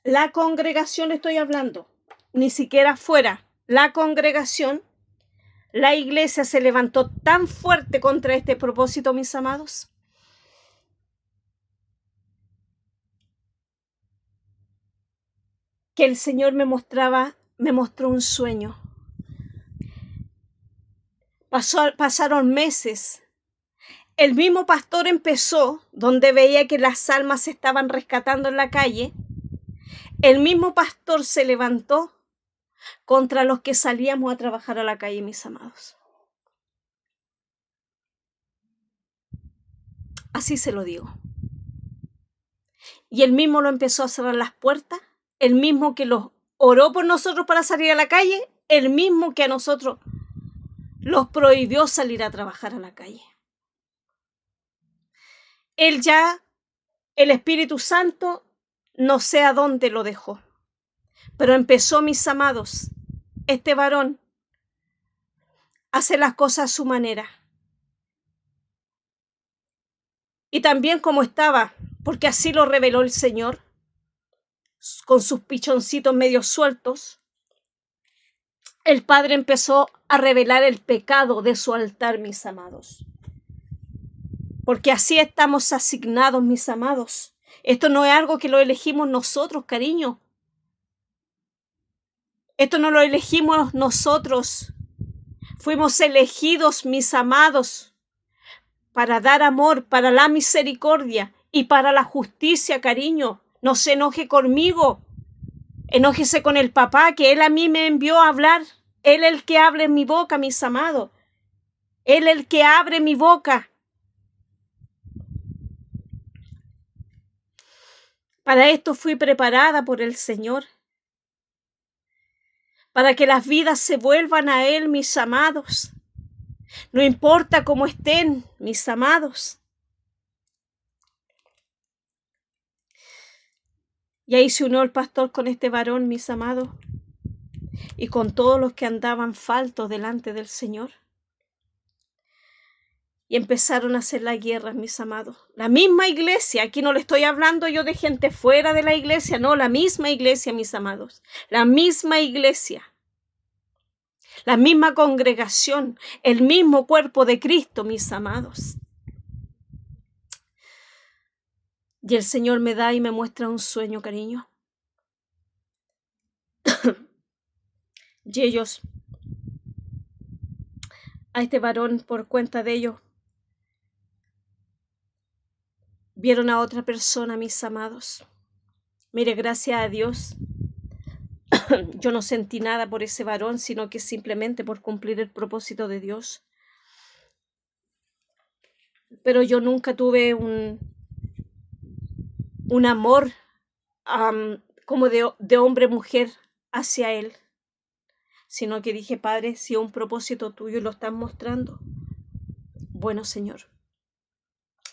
La congregación estoy hablando, ni siquiera fuera. La congregación, la iglesia se levantó tan fuerte contra este propósito, mis amados, que el Señor me mostró un sueño. Pasaron meses. El mismo pastor empezó, donde veía que las almas se estaban rescatando en la calle. El mismo pastor se levantó contra los que salíamos a trabajar a la calle, mis amados. Así se lo digo. Y él mismo lo empezó a cerrar las puertas, el mismo que los oró por nosotros para salir a la calle, el mismo que a nosotros los prohibió salir a trabajar a la calle. Él ya, el Espíritu Santo, no sé a dónde lo dejó, pero empezó, mis amados, este varón a hacer las cosas a su manera. Y también como estaba, porque así lo reveló el Señor, con sus pichoncitos medio sueltos, el Padre empezó a revelar el pecado de su altar, mis amados. Porque así estamos asignados, mis amados. Esto no es algo que lo elegimos nosotros, cariño. Esto no lo elegimos nosotros. Fuimos elegidos, mis amados, para dar amor, para la misericordia y para la justicia, cariño. No se enoje conmigo. Enójese con el papá, que él a mí me envió a hablar. Él es el que abre mi boca, mis amados. Él es el que abre mi boca. Para esto fui preparada por el Señor. Para que las vidas se vuelvan a Él, mis amados. No importa cómo estén, mis amados. Y ahí se unió el pastor con este varón, mis amados, y con todos los que andaban faltos delante del Señor. Y empezaron a hacer la guerra, mis amados. La misma iglesia, aquí no le estoy hablando yo de gente fuera de la iglesia, no, la misma iglesia, mis amados. La misma iglesia. La misma congregación, el mismo cuerpo de Cristo, mis amados. Y el Señor me da y me muestra un sueño, cariño. Y ellos, a este varón, por cuenta de ellos, vieron a otra persona, mis amados. Mire, gracias a Dios, yo no sentí nada por ese varón, sino que simplemente por cumplir el propósito de Dios. Pero yo nunca tuve un amor como de hombre-mujer hacia él, sino que dije, Padre, si es un propósito tuyo lo estás mostrando, bueno, Señor,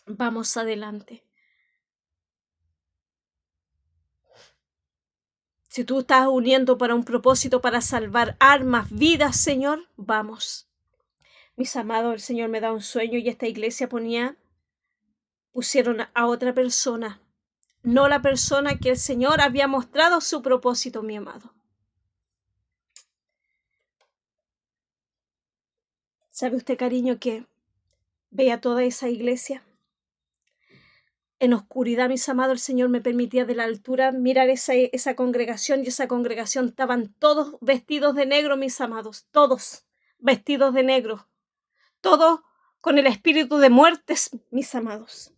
vamos adelante. Si tú estás uniendo para un propósito, para salvar almas, vidas, Señor, vamos. Mis amados, el Señor me da un sueño y esta iglesia pusieron a otra persona, no la persona que el Señor había mostrado su propósito, mi amado. ¿Sabe usted, cariño, que veía toda esa iglesia? En oscuridad, mis amados, el Señor me permitía de la altura mirar esa congregación, y esa congregación estaban todos vestidos de negro, mis amados, todos vestidos de negro, todos con el espíritu de muertes, mis amados.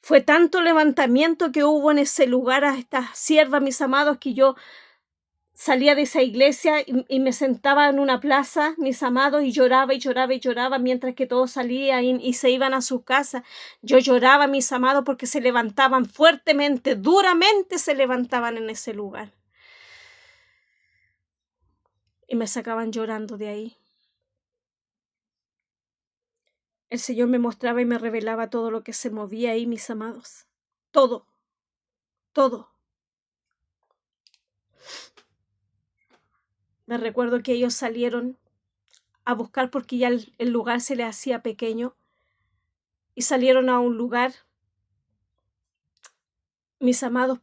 Fue tanto levantamiento que hubo en ese lugar a estas siervas, mis amados, que yo salía de esa iglesia y me sentaba en una plaza, mis amados, y lloraba y lloraba y lloraba mientras que todos salían y se iban a sus casas. Yo lloraba, mis amados, porque se levantaban fuertemente, duramente se levantaban en ese lugar. Y me sacaban llorando de ahí. El Señor me mostraba y me revelaba todo lo que se movía ahí, mis amados. todo, todo. Me recuerdo que ellos salieron a buscar porque ya el lugar se les hacía pequeño y salieron a un lugar, mis amados,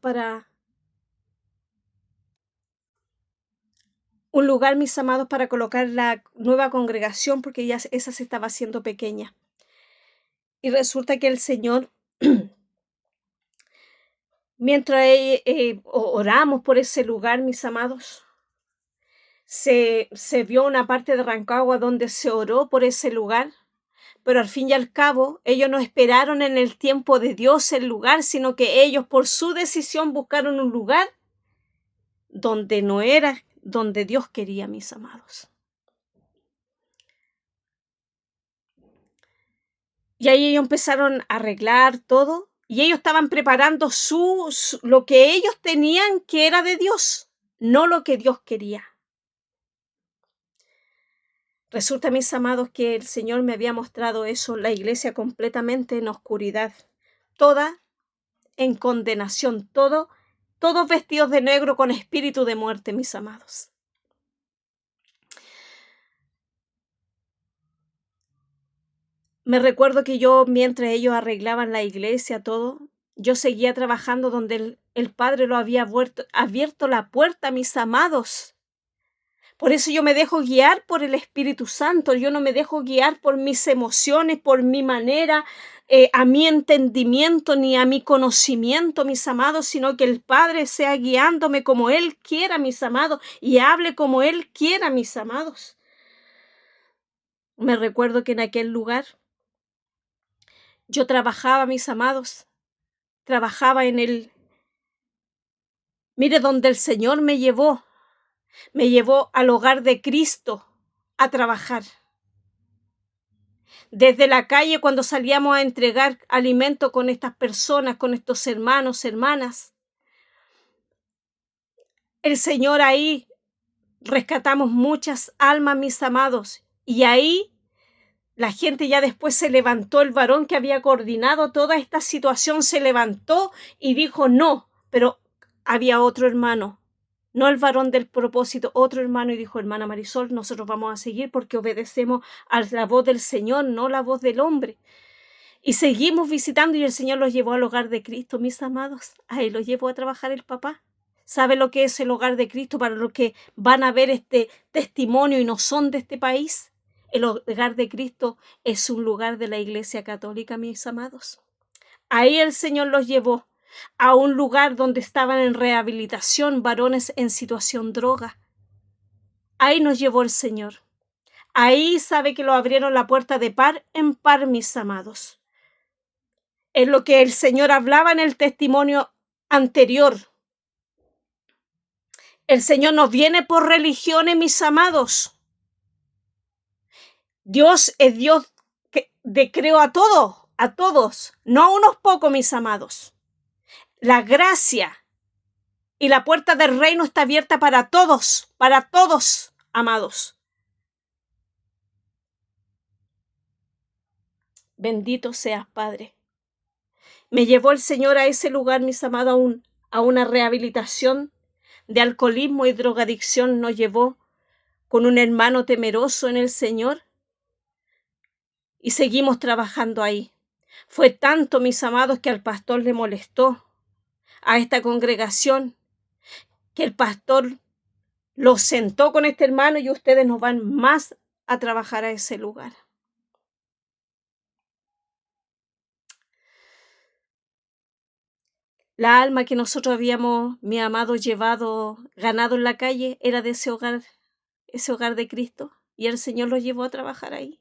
mis amados, para colocar la nueva congregación porque ya esa se estaba haciendo pequeña. Y resulta que el Señor, mientras oramos por ese lugar, mis amados, se vio una parte de Rancagua donde se oró por ese lugar, pero al fin y al cabo ellos no esperaron en el tiempo de Dios el lugar, sino que ellos por su decisión buscaron un lugar donde no era donde Dios quería, mis amados. Y ahí ellos empezaron a arreglar todo y ellos estaban preparando lo que ellos tenían, que era de Dios, no lo que Dios quería. Resulta, mis amados, que el Señor me había mostrado eso, la iglesia completamente en oscuridad, toda en condenación, todos vestidos de negro con espíritu de muerte, mis amados. Me recuerdo que yo, mientras ellos arreglaban la iglesia, todo, yo seguía trabajando donde el Padre lo había abierto la puerta, mis amados. Por eso yo me dejo guiar por el Espíritu Santo, yo no me dejo guiar por mis emociones, por mi manera, a mi entendimiento ni a mi conocimiento, mis amados, sino que el Padre sea guiándome como Él quiera, mis amados, y hable como Él quiera, mis amados. Me recuerdo que en aquel lugar yo trabajaba, mis amados, trabajaba mire, donde el Señor me llevó al hogar de Cristo a trabajar. Desde la calle, cuando salíamos a entregar alimento con estas personas, con estos hermanos, hermanas, el Señor ahí rescatamos muchas almas, mis amados, y ahí la gente ya después se levantó, el varón que había coordinado toda esta situación se levantó y dijo no, pero había otro hermano, no el varón del propósito, otro hermano, y dijo: hermana Marisol, nosotros vamos a seguir porque obedecemos a la voz del Señor, no la voz del hombre. Y seguimos visitando y el Señor los llevó al hogar de Cristo, mis amados. Ahí los llevó a trabajar el papá. ¿Sabe lo que es el hogar de Cristo para los que van a ver este testimonio y no son de este país? El hogar de Cristo es un lugar de la Iglesia Católica, mis amados. Ahí el Señor los llevó a un lugar donde estaban en rehabilitación varones en situación droga. Ahí nos llevó el Señor. Ahí sabe que lo abrieron la puerta de par en par, mis amados. Es lo que el Señor hablaba en el testimonio anterior. El Señor no viene por religiones, mis amados. Dios es Dios que creó a todos, no a unos pocos, mis amados. La gracia y la puerta del reino está abierta para todos, amados. Bendito seas, Padre. Me llevó el Señor a ese lugar, mis amados, a una rehabilitación de alcoholismo y drogadicción. Nos llevó con un hermano temeroso en el Señor y seguimos trabajando ahí. Fue tanto, mis amados, que al pastor le molestó a esta congregación, que el pastor los sentó con este hermano y ustedes no van más a trabajar a ese lugar. La alma que nosotros habíamos, mi amado, ganado en la calle, era de ese hogar de Cristo, y el Señor los llevó a trabajar ahí.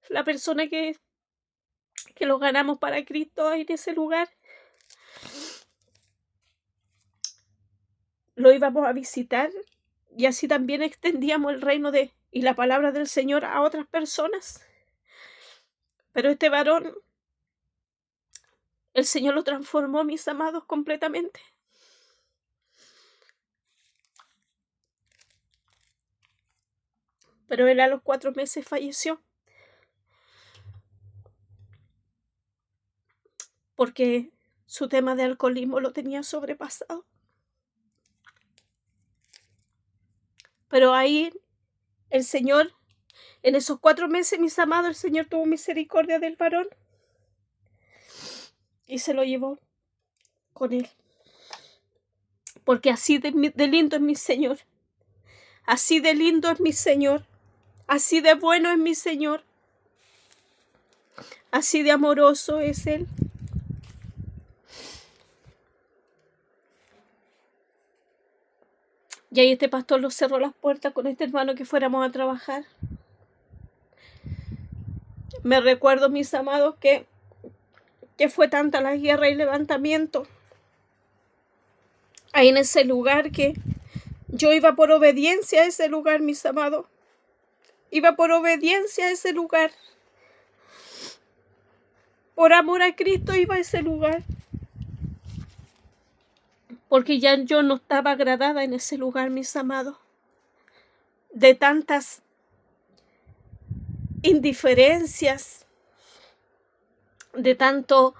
La persona que lo ganamos para Cristo en ese lugar, lo íbamos a visitar y así también extendíamos el reino y la palabra del Señor a otras personas. Pero este varón, el Señor lo transformó, mis amados, completamente. Pero él a los 4 meses falleció. Porque su tema de alcoholismo lo tenía sobrepasado. Pero ahí el Señor, en esos 4 meses, mis amados, el Señor tuvo misericordia del varón y se lo llevó con él. Porque así de lindo es mi Señor. Así de lindo es mi Señor. Así de bueno es mi Señor. Así de amoroso es Él. Y ahí este pastor nos cerró las puertas con este hermano que fuéramos a trabajar. Me recuerdo, mis amados, que fue tanta la guerra y levantamiento ahí en ese lugar que yo iba por obediencia a ese lugar, mis amados. Iba por obediencia a ese lugar. Por amor a Cristo iba a ese lugar. Porque ya yo no estaba agradada en ese lugar, mis amados. De tantas indiferencias, de tanto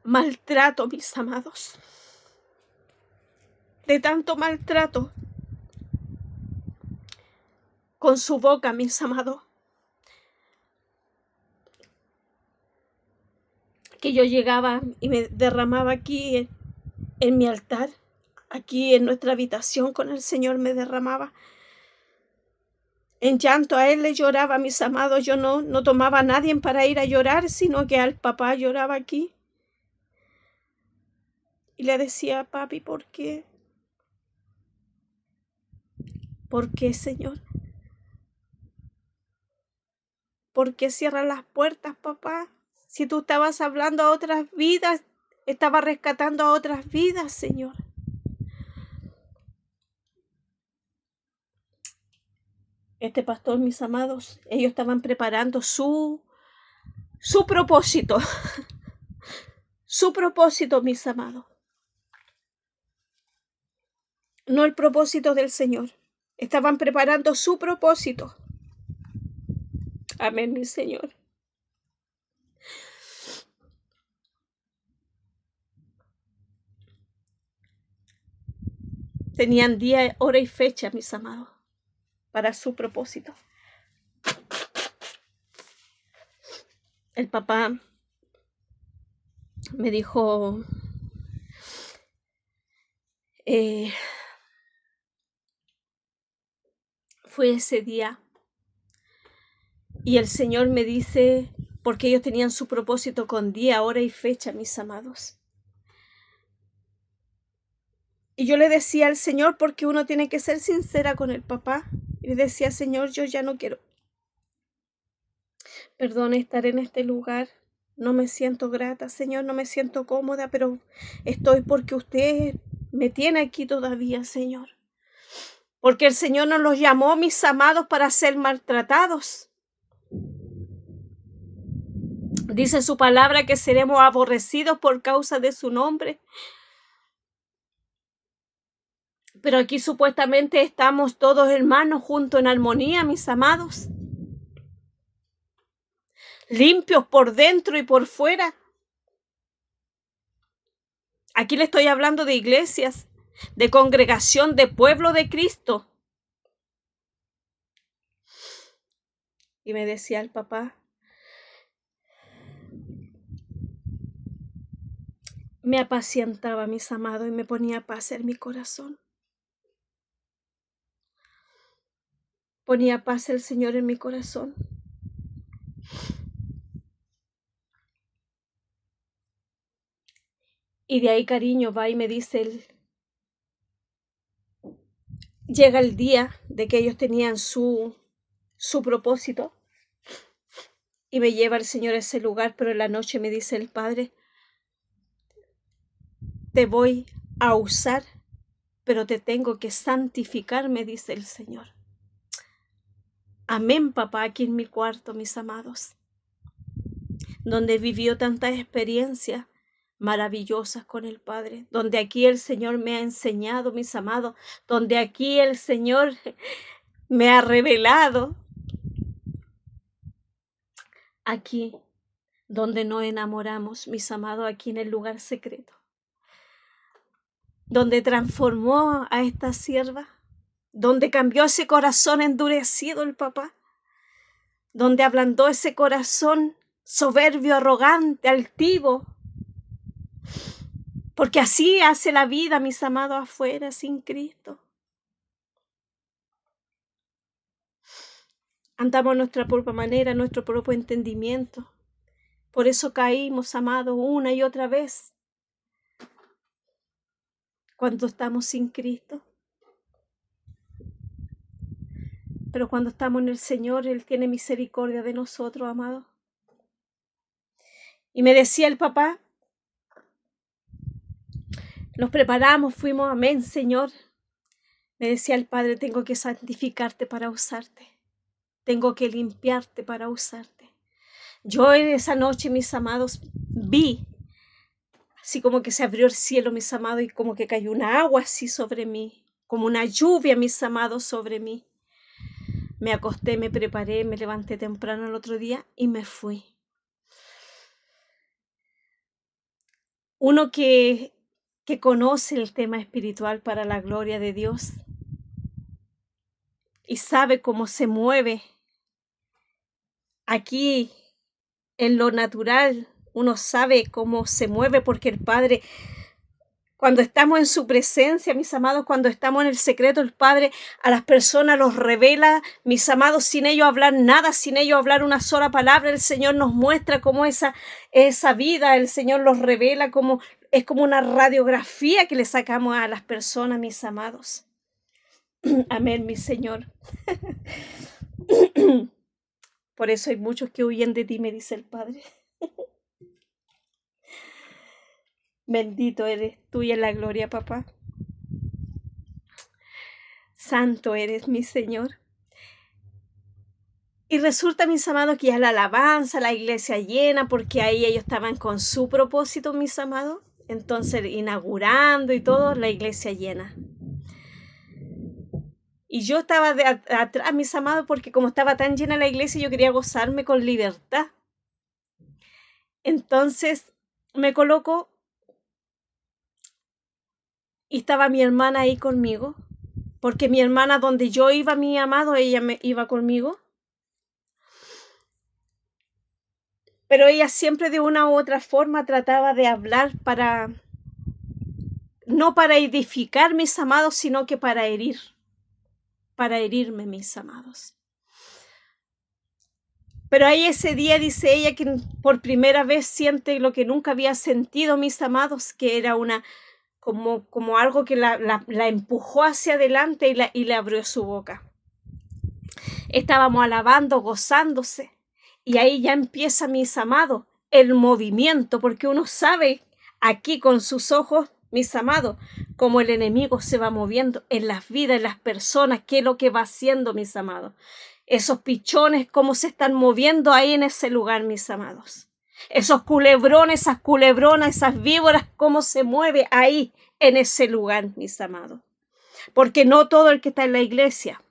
maltrato, mis amados. De tanto maltrato con su boca, mis amados. Que yo llegaba y me derramaba aquí en mi altar, aquí en nuestra habitación con el Señor me derramaba. En llanto a Él le lloraba, mis amados. Yo no tomaba a nadie para ir a llorar, sino que al papá lloraba aquí. Y le decía, papi, ¿por qué? ¿Por qué, Señor? ¿Por qué cierras las puertas, papá? Si tú estabas hablando a otras vidas, estabas rescatando a otras vidas, Señor. Este pastor, mis amados, ellos estaban preparando su propósito. Su propósito, mis amados. No el propósito del Señor. Estaban preparando su propósito. Amén, mi Señor. Tenían día, hora y fecha, mis amados, para su propósito. El papá me dijo, fue ese día, y el Señor me dice, porque ellos tenían su propósito con día, hora y fecha, mis amados. Y yo le decía al Señor, porque uno tiene que ser sincera con el papá, y le decía, Señor, yo ya no quiero, perdón, estar en este lugar. No me siento grata, Señor, no me siento cómoda, pero estoy porque usted me tiene aquí todavía, Señor. Porque el Señor nos los llamó, mis amados, para ser maltratados. Dice su palabra que seremos aborrecidos por causa de su nombre. Pero aquí supuestamente estamos todos hermanos juntos en armonía, mis amados. Limpios por dentro y por fuera. Aquí le estoy hablando de iglesias, de congregación, de pueblo de Cristo. Y me decía el papá, me apacientaba, mis amados, y me ponía paz en mi corazón. Ponía paz el Señor en mi corazón. Y de ahí, cariño, va y me dice él, llega el día de que ellos tenían su propósito y me lleva el Señor a ese lugar, pero en la noche me dice el Padre, te voy a usar, pero te tengo que santificar, me dice el Señor. Amén, papá, aquí en mi cuarto, mis amados, donde vivió tantas experiencias maravillosas con el Padre, donde aquí el Señor me ha enseñado, mis amados, donde aquí el Señor me ha revelado aquí donde nos enamoramos, mis amados, aquí en el lugar secreto, donde transformó a esta sierva, donde cambió ese corazón endurecido el papá, donde ablandó ese corazón soberbio, arrogante, altivo, porque así hace la vida, mis amados, afuera sin Cristo. Andamos a nuestra propia manera, nuestro propio entendimiento. Por eso caímos, amados, una y otra vez cuando estamos sin Cristo. Pero cuando estamos en el Señor, Él tiene misericordia de nosotros, amados. Y me decía el papá, nos preparamos, fuimos, amén, Señor. Me decía el Padre, tengo que santificarte para usarte. Tengo que limpiarte para usarte. Yo en esa noche, mis amados, vi así como que se abrió el cielo, mis amados, y como que cayó una agua así sobre mí, como una lluvia, mis amados, sobre mí. Me acosté, me preparé, me levanté temprano el otro día y me fui. Uno que conoce el tema espiritual para la gloria de Dios y sabe cómo se mueve aquí en lo natural, uno sabe cómo se mueve porque el Padre, cuando estamos en su presencia, mis amados, cuando estamos en el secreto, el Padre a las personas los revela, mis amados, sin ellos hablar nada, sin ellos hablar una sola palabra, el Señor nos muestra cómo esa vida, el Señor los revela, como es como una radiografía que le sacamos a las personas, mis amados. Amén, mi Señor. Por eso hay muchos que huyen de ti, me dice el Padre. Bendito eres tú y en la gloria, papá. Santo eres, mi Señor. Y resulta, mis amados, que ya la alabanza, la iglesia llena, porque ahí ellos estaban con su propósito, mis amados. Entonces, inaugurando y todo, la iglesia llena. Y yo estaba atrás, mis amados, porque como estaba tan llena la iglesia, yo quería gozarme con libertad. Entonces, me coloco y estaba mi hermana ahí conmigo, porque mi hermana, donde yo iba, mi amado, ella me iba conmigo. Pero ella siempre de una u otra forma trataba de hablar no para edificar, mis amados, sino que para herirme, mis amados. Pero ahí ese día dice ella que por primera vez siente lo que nunca había sentido, mis amados, que era como algo que la empujó hacia adelante y le abrió su boca. Estábamos alabando, gozándose. Y ahí ya empieza, mis amados, el movimiento, porque uno sabe aquí con sus ojos, mis amados, cómo el enemigo se va moviendo en las vidas, en las personas, qué es lo que va haciendo, mis amados. Esos pichones, cómo se están moviendo ahí en ese lugar, mis amados. Esos culebrones, esas culebronas, esas víboras, cómo se mueve ahí en ese lugar, mis amados. Porque no todo el que está en la iglesia,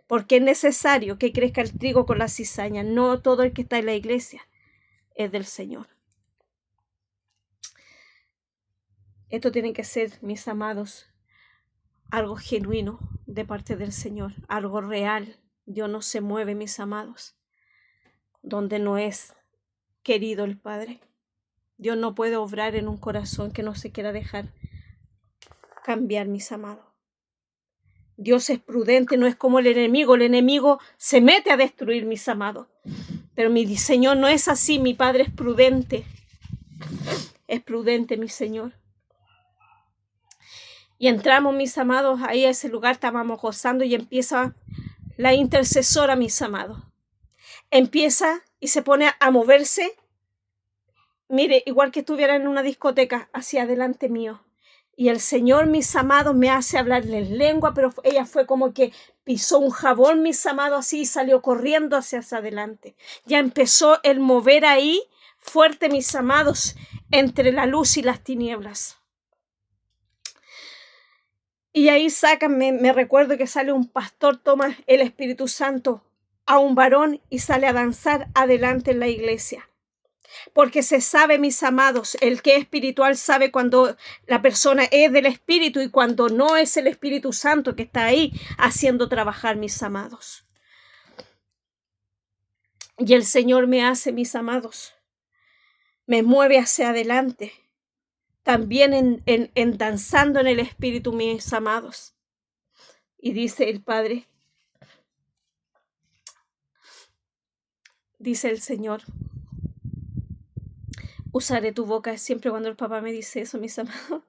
porque es necesario que crezca el trigo con la cizaña. No todo el que está en la iglesia es del Señor. Esto tiene que ser, mis amados, algo genuino de parte del Señor, algo real. Dios no se mueve, mis amados, donde no es querido el Padre. Dios no puede obrar en un corazón que no se quiera dejar cambiar, mis amados. Dios es prudente, no es como el enemigo se mete a destruir, mis amados. Pero mi Señor no es así, mi Padre es prudente, mi Señor. Y entramos, mis amados, ahí a ese lugar, estábamos gozando y empieza la intercesora, mis amados. Empieza y se pone a moverse, mire, igual que estuviera en una discoteca hacia adelante mío. Y el Señor, mis amados, me hace hablarle en lengua, pero ella fue como que pisó un jabón, mis amados, así, y salió corriendo hacia adelante. Ya empezó el mover ahí fuerte, mis amados, entre la luz y las tinieblas. Y ahí me recuerdo que sale un pastor, toma el Espíritu Santo a un varón y sale a danzar adelante en la iglesia. Porque se sabe, mis amados, el que es espiritual sabe cuando la persona es del Espíritu y cuando no es el Espíritu Santo que está ahí haciendo trabajar, mis amados. Y el Señor me hace, mis amados, me mueve hacia adelante, también en danzando en el Espíritu, mis amados. Y dice el Padre, dice el Señor, usaré tu boca. Siempre cuando el papá me dice eso, mis amados,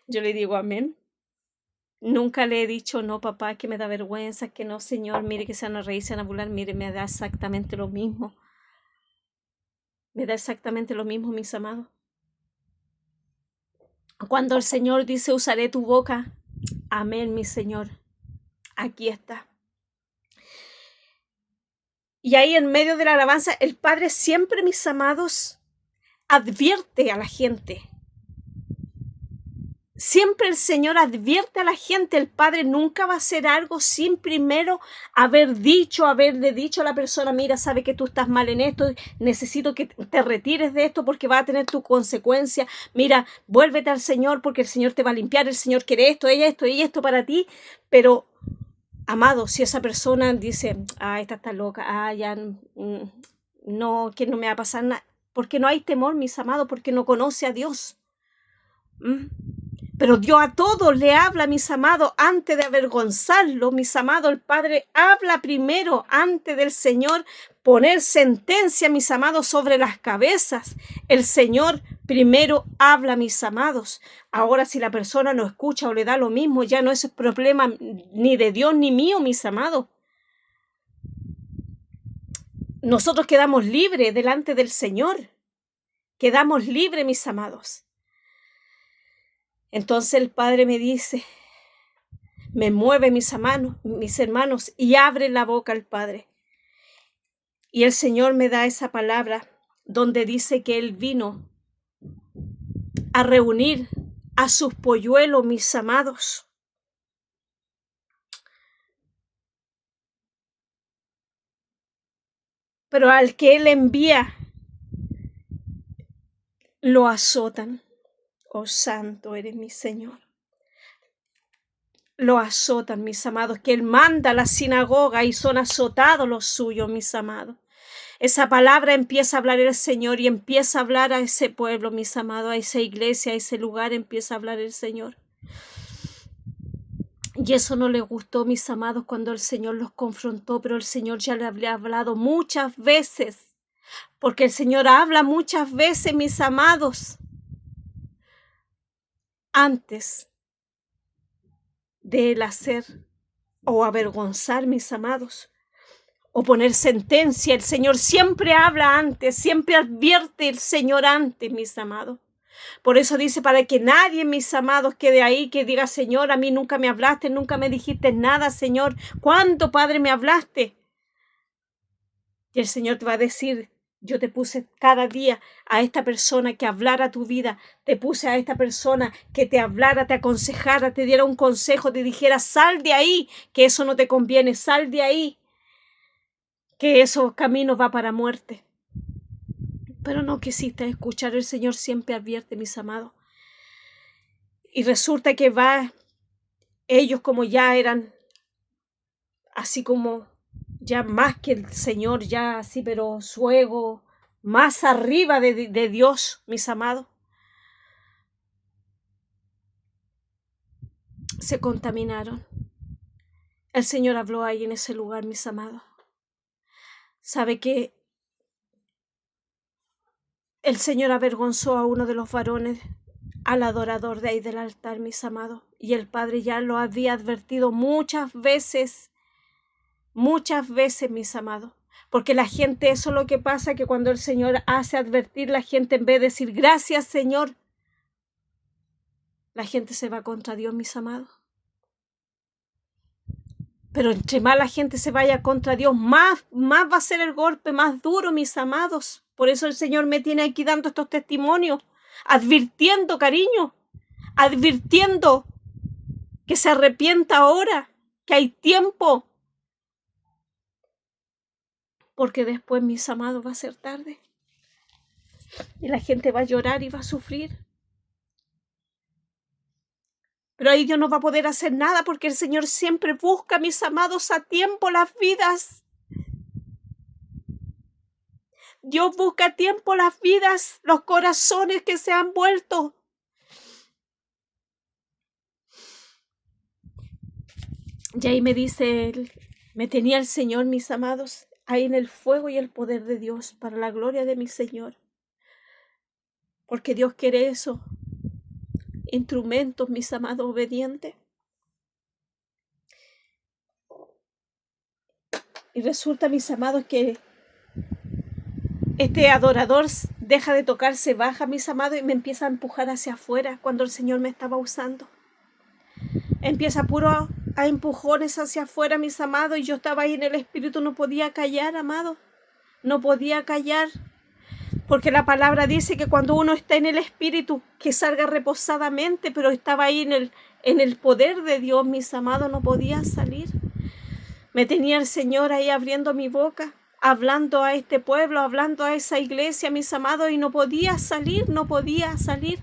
yo le digo amén. Nunca le he dicho, no, papá, que me da vergüenza, que no, Señor, mire que se van a reír, se van a burlar, mire, me da exactamente lo mismo. Me da exactamente lo mismo, mis amados. Cuando el Señor dice, usaré tu boca, amén, mi Señor, aquí está. Y ahí en medio de la alabanza, el Padre siempre, mis amados, advierte a la gente. Siempre el Señor advierte a la gente. El Padre nunca va a hacer algo sin primero haberle dicho a la persona, mira, sabe que tú estás mal en esto, necesito que te retires de esto porque va a tener tu consecuencia. Mira, vuélvete al Señor porque el Señor te va a limpiar, el Señor quiere esto y esto para ti. Pero, amado, si esa persona dice, esta está loca, ya no, que no me va a pasar nada, porque no hay temor, mis amados, porque no conoce a Dios. Pero Dios a todos le habla, mis amados, antes de avergonzarlo, mis amados. El Padre habla primero, antes del Señor poner sentencia, mis amados, sobre las cabezas. El Señor primero habla, mis amados. Ahora, si la persona no escucha o le da lo mismo, ya no es problema ni de Dios ni mío, mis amados. Nosotros quedamos libres delante del Señor. Quedamos libres, mis amados. Entonces el Padre me dice, me mueve mis hermanos, y abre la boca el Padre. Y el Señor me da esa palabra donde dice que Él vino a reunir a sus polluelos, mis amados. Pero al que Él envía, lo azotan. Oh, santo eres mi Señor. Lo azotan, mis amados, que Él manda a la sinagoga y son azotados los suyos, mis amados. Esa palabra empieza a hablar el Señor y empieza a hablar a ese pueblo, mis amados, a esa iglesia, a ese lugar, empieza a hablar el Señor. Y eso no les gustó, mis amados, cuando el Señor los confrontó, pero el Señor ya le había hablado muchas veces, porque el Señor habla muchas veces, mis amados, antes de Él hacer o avergonzar, mis amados, o poner sentencia. El Señor siempre habla antes, siempre advierte el Señor antes, mis amados. Por eso dice, para que nadie, mis amados, quede ahí, que diga, Señor, a mí nunca me hablaste, nunca me dijiste nada, Señor. ¿Cuánto, Padre, me hablaste? Y el Señor te va a decir, yo te puse cada día a esta persona que hablara tu vida, te puse a esta persona que te hablara, te aconsejara, te diera un consejo, te dijera, sal de ahí, que eso no te conviene, sal de ahí, que esos caminos va para muerte. Pero no quisiste escuchar, el Señor siempre advierte, mis amados. Y resulta que ellos como ya eran, así como ya más que el Señor, ya así, pero su ego más arriba de Dios, mis amados, se contaminaron. El Señor habló ahí en ese lugar, mis amados. ¿Sabe que el Señor avergonzó a uno de los varones, al adorador de ahí del altar, mis amados? Y el Padre ya lo había advertido muchas veces, mis amados. Porque la gente, eso es lo que pasa, que cuando el Señor hace advertir, la gente en vez de decir gracias, Señor, la gente se va contra Dios, mis amados. Pero entre más la gente se vaya contra Dios, más va a ser el golpe más duro, mis amados. Por eso el Señor me tiene aquí dando estos testimonios, advirtiendo, cariño, advirtiendo que se arrepienta ahora, que hay tiempo, porque después, mis amados, va a ser tarde y la gente va a llorar y va a sufrir. Pero ahí Dios no va a poder hacer nada, porque el Señor siempre busca, mis amados, a tiempo las vidas. Dios busca a tiempo las vidas, los corazones que se han vuelto. Y ahí me dice él, me tenía el Señor, mis amados, ahí en el fuego y el poder de Dios, para la gloria de mi Señor. Porque Dios quiere eso. Instrumentos, mis amados, obedientes. Y resulta, mis amados, que este adorador deja de tocar, se baja, mis amados, y me empieza a empujar hacia afuera cuando el Señor me estaba usando. Empieza puro a empujones hacia afuera, mis amados, y yo estaba ahí en el Espíritu, no podía callar, amado. No podía callar. Porque la palabra dice que cuando uno está en el Espíritu, que salga reposadamente, pero estaba ahí en el poder de Dios, mis amados, no podía salir. Me tenía el Señor ahí abriendo mi boca, hablando a este pueblo, hablando a esa iglesia, mis amados, y no podía salir, no podía salir.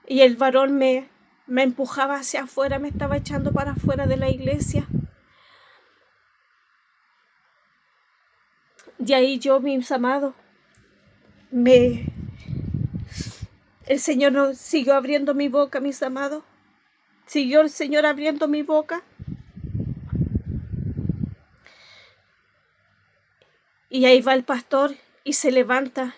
Y el varón me empujaba hacia afuera, me estaba echando para afuera de la iglesia. Y ahí yo, mis amados, el Señor no siguió abriendo mi boca, mis amados. Siguió el Señor abriendo mi boca. Y ahí va el pastor y se levanta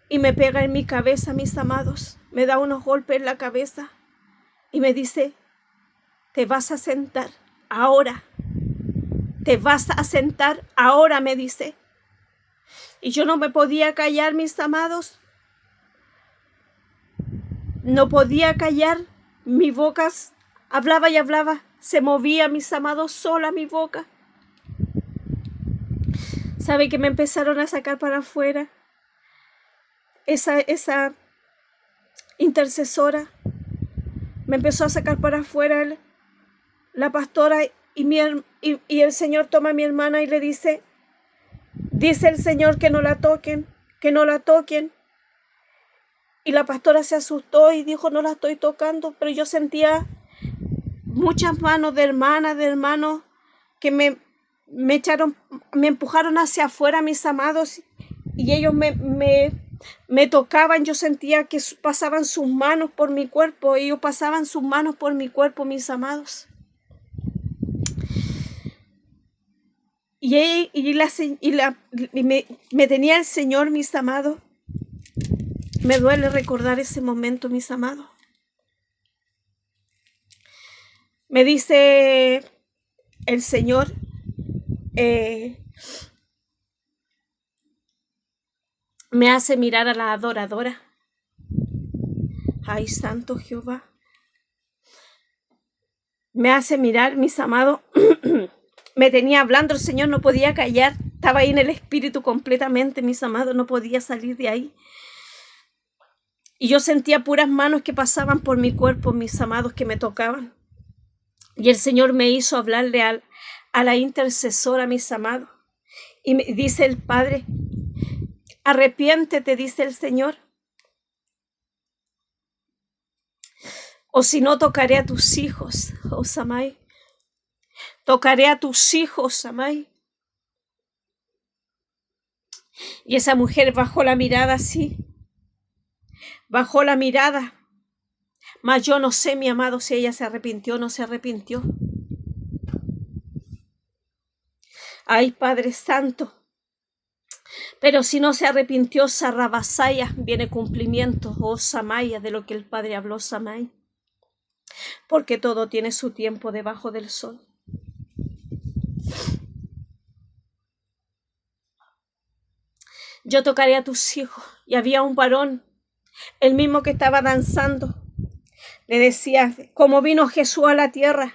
y me pega en mi cabeza, mis amados. Me da unos golpes en la cabeza y me dice, te vas a sentar ahora. Te vas a sentar ahora, me dice. Y yo no me podía callar, mis amados. No podía callar. Mi boca hablaba y hablaba. Se movía, mis amados, sola mi boca. ¿Sabe que me empezaron a sacar para afuera? Esa intercesora me empezó a sacar para afuera la pastora y el Señor toma a mi hermana y le dice el Señor que no la toquen, que no la toquen. Y la pastora se asustó y dijo, no la estoy tocando, pero yo sentía muchas manos de hermanos que me empujaron hacia afuera, mis amados, y ellos me tocaban. Yo sentía que pasaban sus manos por mi cuerpo, ellos pasaban sus manos por mi cuerpo, mis amados. Y me tenía el Señor, mis amados. Me duele recordar ese momento, mis amados. Me dice el Señor, me hace mirar a la adoradora. Ay, santo Jehová. Me hace mirar, mis amados. Me tenía hablando el Señor, no podía callar. Estaba ahí en el Espíritu completamente, mis amados, no podía salir de ahí. Y yo sentía puras manos que pasaban por mi cuerpo, mis amados, que me tocaban. Y el Señor me hizo hablarle a la intercesora, mis amados. Y me dice el Padre, arrepiéntete, dice el Señor. O si no, tocaré a tus hijos, oh Samay. Tocaré a tus hijos, Samay. Y esa mujer bajó la mirada así. Bajó la mirada. Mas yo no sé, mi amado, si ella se arrepintió o no se arrepintió. Ay, Padre Santo. Pero si no se arrepintió, Sarrabasaya, viene cumplimiento, oh Samaya, de lo que el Padre habló, Samay. Porque todo tiene su tiempo debajo del sol. Yo tocaré a tus hijos. Y había un varón, el mismo que estaba danzando. Le decía, como vino Jesús a la tierra.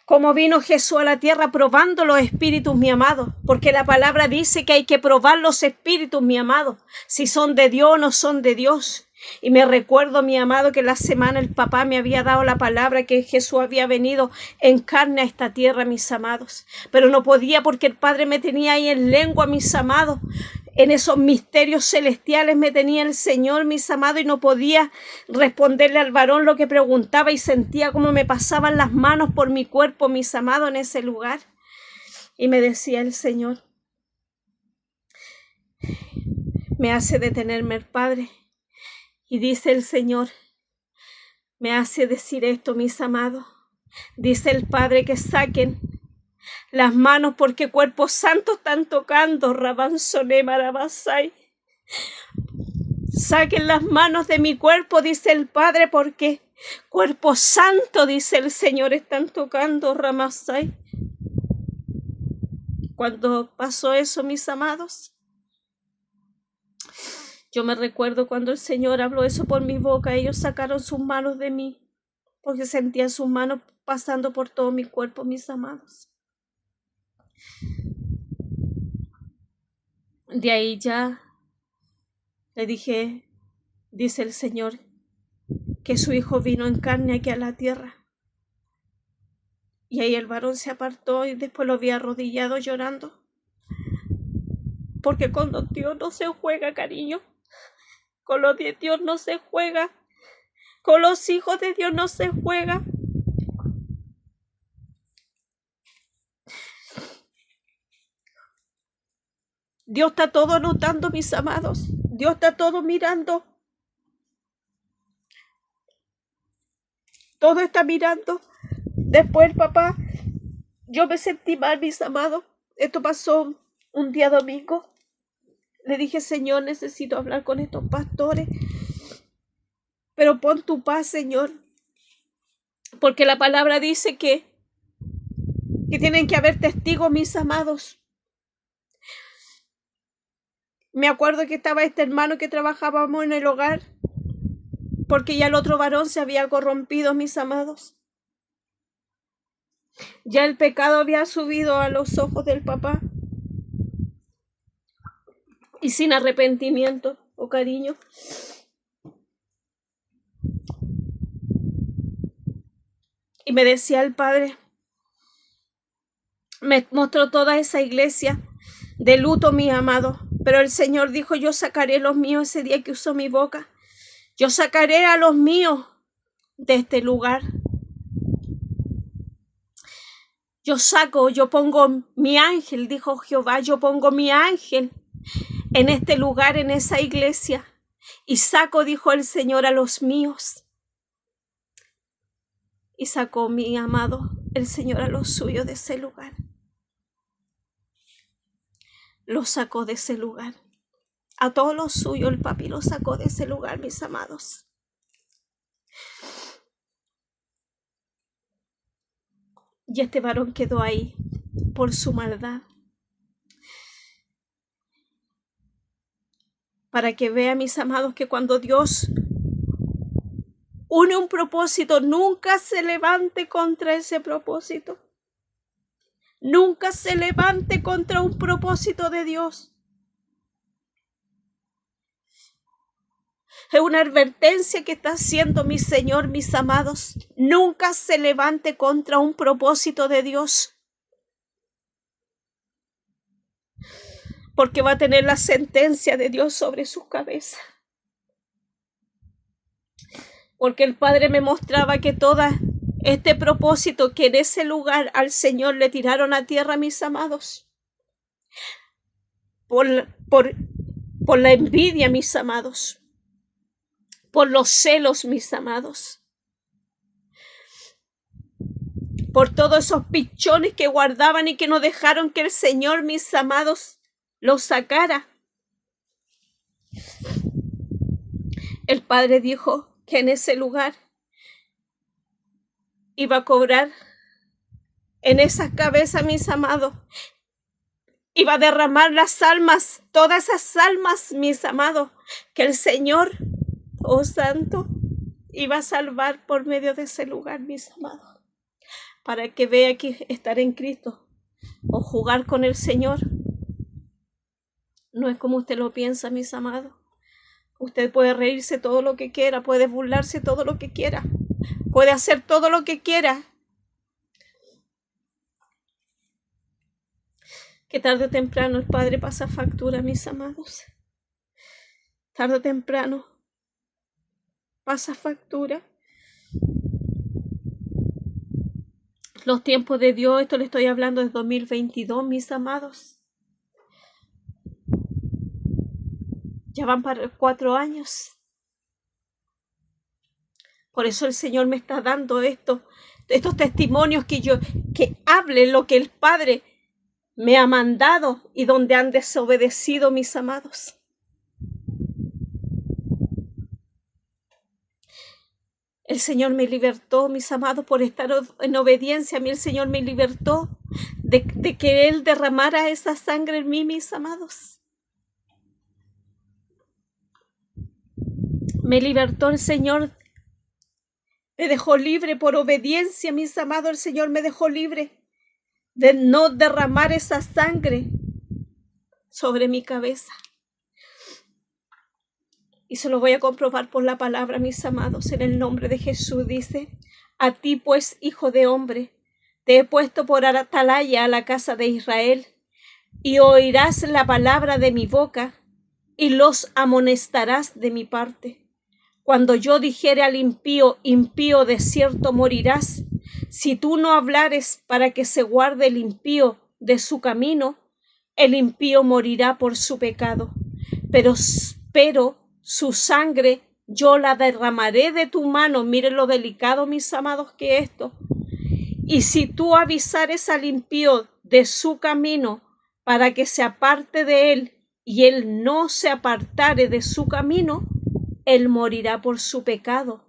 Como vino Jesús a la tierra probando los espíritus, mi amado. Porque la palabra dice que hay que probar los espíritus, mi amado. Si son de Dios o no son de Dios. Y me recuerdo, mi amado, que la semana el papá me había dado la palabra que Jesús había venido en carne a esta tierra, mis amados. Pero no podía porque el Padre me tenía ahí en lengua, mis amados. En esos misterios celestiales me tenía el Señor, mis amados, y no podía responderle al varón lo que preguntaba y sentía como me pasaban las manos por mi cuerpo, mis amados, en ese lugar. Y me decía el Señor, me hace detenerme el Padre. Y dice el Señor, me hace decir esto, mis amados. Dice el Padre que saquen las manos porque cuerpos santos están tocando, Rabansoné Marabasai. Saquen las manos de mi cuerpo, dice el Padre, porque cuerpo santo, dice el Señor, están tocando, Ramasai. Cuando pasó eso, mis amados, yo me recuerdo cuando el Señor habló eso por mi boca, ellos sacaron sus manos de mí, porque sentían sus manos pasando por todo mi cuerpo, mis amados. De ahí ya le dije, dice el Señor, que su Hijo vino en carne aquí a la tierra. Y ahí el varón se apartó y después lo vi arrodillado llorando. Porque con los Dios no se juega, cariño. Con los de Dios no se juega. Con los hijos de Dios no se juega. Dios está todo notando, mis amados. Dios está todo mirando. Todo está mirando. Después, papá, yo me sentí mal, mis amados. Esto pasó un día domingo. Le dije, Señor, necesito hablar con estos pastores. Pero pon tu paz, Señor. Porque la palabra dice que tienen que haber testigos, mis amados. Me acuerdo que estaba este hermano que trabajábamos en el hogar. Porque ya el otro varón se había corrompido, mis amados. Ya el pecado había subido a los ojos del papá. Y sin arrepentimiento o cariño. Y me decía el Padre, me mostró toda esa iglesia de luto, mi amado. Pero el Señor dijo, yo sacaré los míos ese día que usó mi boca. Yo sacaré a los míos de este lugar. Yo pongo mi ángel, dijo Jehová, yo pongo mi ángel en este lugar, en esa iglesia. Y saco, dijo el Señor, a los míos. Y sacó, mi amado, el Señor a los suyos de ese lugar. Los sacó de ese lugar. A todos los suyos el papi los sacó de ese lugar, mis amados. Y este varón quedó ahí por su maldad. Para que vea, mis amados, que cuando Dios une un propósito, nunca se levante contra ese propósito. Nunca se levante contra un propósito de Dios. Es una advertencia que está haciendo mi Señor, mis amados. Nunca se levante contra un propósito de Dios. Porque va a tener la sentencia de Dios sobre su cabeza. Porque el Padre me mostraba que todo este propósito que en ese lugar al Señor le tiraron a tierra, mis amados. Por la envidia, mis amados. Por los celos, mis amados. Por todos esos pichones que guardaban y que no dejaron que el Señor, mis amados, los sacara. El Padre dijo que en ese lugar iba a cobrar en esas cabezas, mis amados. Iba a derramar las almas, todas esas almas, mis amados, que el Señor, oh Santo, iba a salvar por medio de ese lugar, mis amados. Para que vea que estar en Cristo o jugar con el Señor no es como usted lo piensa, mis amados. Usted puede reírse todo lo que quiera, puede burlarse todo lo que quiera, puede hacer todo lo que quiera, que tarde o temprano el Padre pasa factura, mis amados. Tarde o temprano pasa factura. Los tiempos de Dios, esto le estoy hablando de 2022, mis amados. Ya van para 4 años. Por eso el Señor me está dando estos testimonios que hable lo que el Padre me ha mandado y donde han desobedecido, mis amados. El Señor me libertó, mis amados, por estar en obediencia. A mí el Señor me libertó de que Él derramara esa sangre en mí, mis amados. Me libertó el Señor. Me dejó libre por obediencia, mis amados. El Señor me dejó libre de no derramar esa sangre sobre mi cabeza. Y se lo voy a comprobar por la palabra, mis amados, en el nombre de Jesús. Dice: a ti pues, hijo de hombre, te he puesto por atalaya a la casa de Israel, y oirás la palabra de mi boca, y los amonestarás de mi parte. Cuando yo dijere al impío, impío de cierto morirás, si tú no hablares para que se guarde el impío de su camino, el impío morirá por su pecado. Pero su sangre yo la derramaré de tu mano. Miren lo delicado, mis amados, que esto. Y si tú avisares al impío de su camino para que se aparte de él, y él no se apartare de su camino, él morirá por su pecado,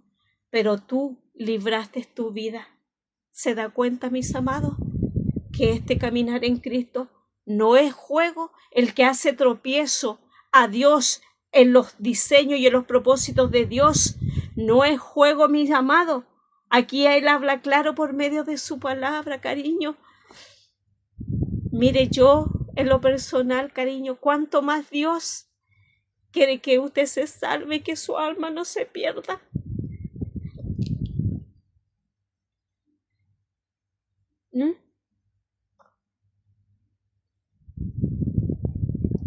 pero tú libraste tu vida. ¿Se da cuenta, mis amados, que este caminar en Cristo no es juego? El que hace tropiezo a Dios en los diseños y en los propósitos de Dios no es juego, mis amados. Aquí Él habla claro por medio de su palabra, cariño. Mire, yo en lo personal, cariño, cuánto más Dios quiere que usted se salve, que su alma no se pierda.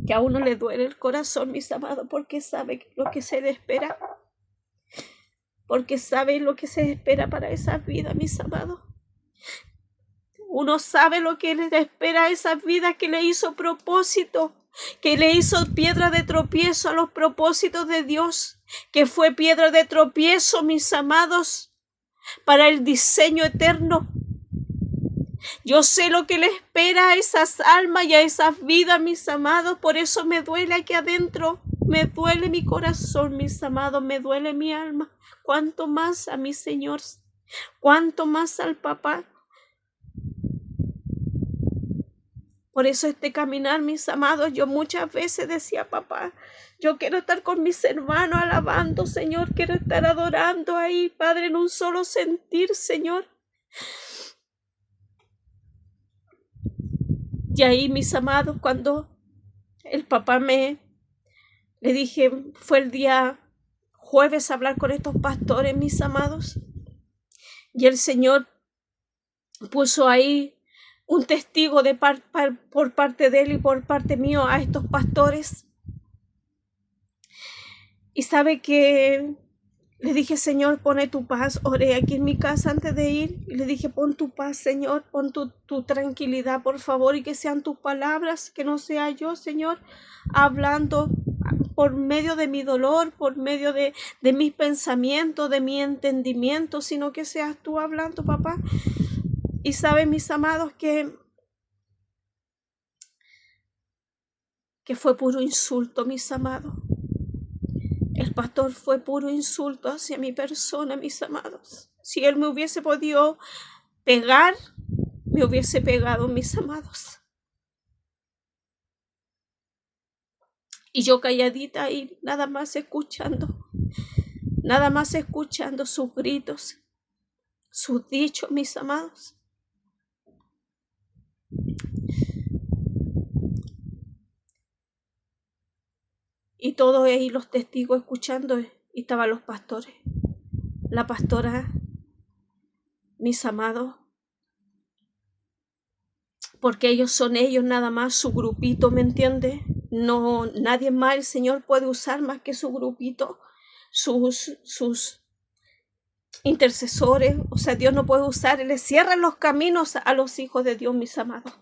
Que a uno le duele el corazón, mis amados, porque sabe lo que se le espera. Porque sabe lo que se espera para esa vida, mis amados. Uno sabe lo que le espera a esa vida que le hizo propósito, que le hizo piedra de tropiezo a los propósitos de Dios, que fue piedra de tropiezo, mis amados, para el diseño eterno. Yo sé lo que le espera a esas almas y a esas vidas, mis amados. Por eso me duele aquí adentro. Me duele mi corazón, mis amados. Me duele mi alma. Cuánto más a mi Señor. Cuánto más al Papá. Por eso este caminar, mis amados, yo muchas veces decía: papá, yo quiero estar con mis hermanos alabando, Señor. Quiero estar adorando ahí, Padre, en un solo sentir, Señor. Y ahí, mis amados, cuando el papá le dije, fue el día jueves a hablar con estos pastores, mis amados, y el Señor puso ahí un testigo por parte de él y por parte mío a estos pastores. Y sabe que le dije: Señor, pone tu paz. Oré aquí en mi casa antes de ir y le dije: pon tu paz, Señor, pon tu tranquilidad, por favor, y que sean tus palabras, que no sea yo, Señor, hablando por medio de mi dolor, por medio de mis pensamientos, de mi entendimiento, sino que seas tú hablando, papá. Y saben, mis amados, que fue puro insulto, mis amados. El pastor fue puro insulto hacia mi persona, mis amados. Si él me hubiese podido pegar, me hubiese pegado, mis amados. Y yo calladita ahí, nada más escuchando sus gritos, sus dichos, mis amados. Y todos ahí los testigos escuchando, y estaban los pastores, la pastora, mis amados, porque ellos son ellos nada más, su grupito, ¿me entiende? No, nadie más el Señor puede usar más que su grupito, sus intercesores. O sea, Dios no puede usar, les cierran los caminos a los hijos de Dios, mis amados.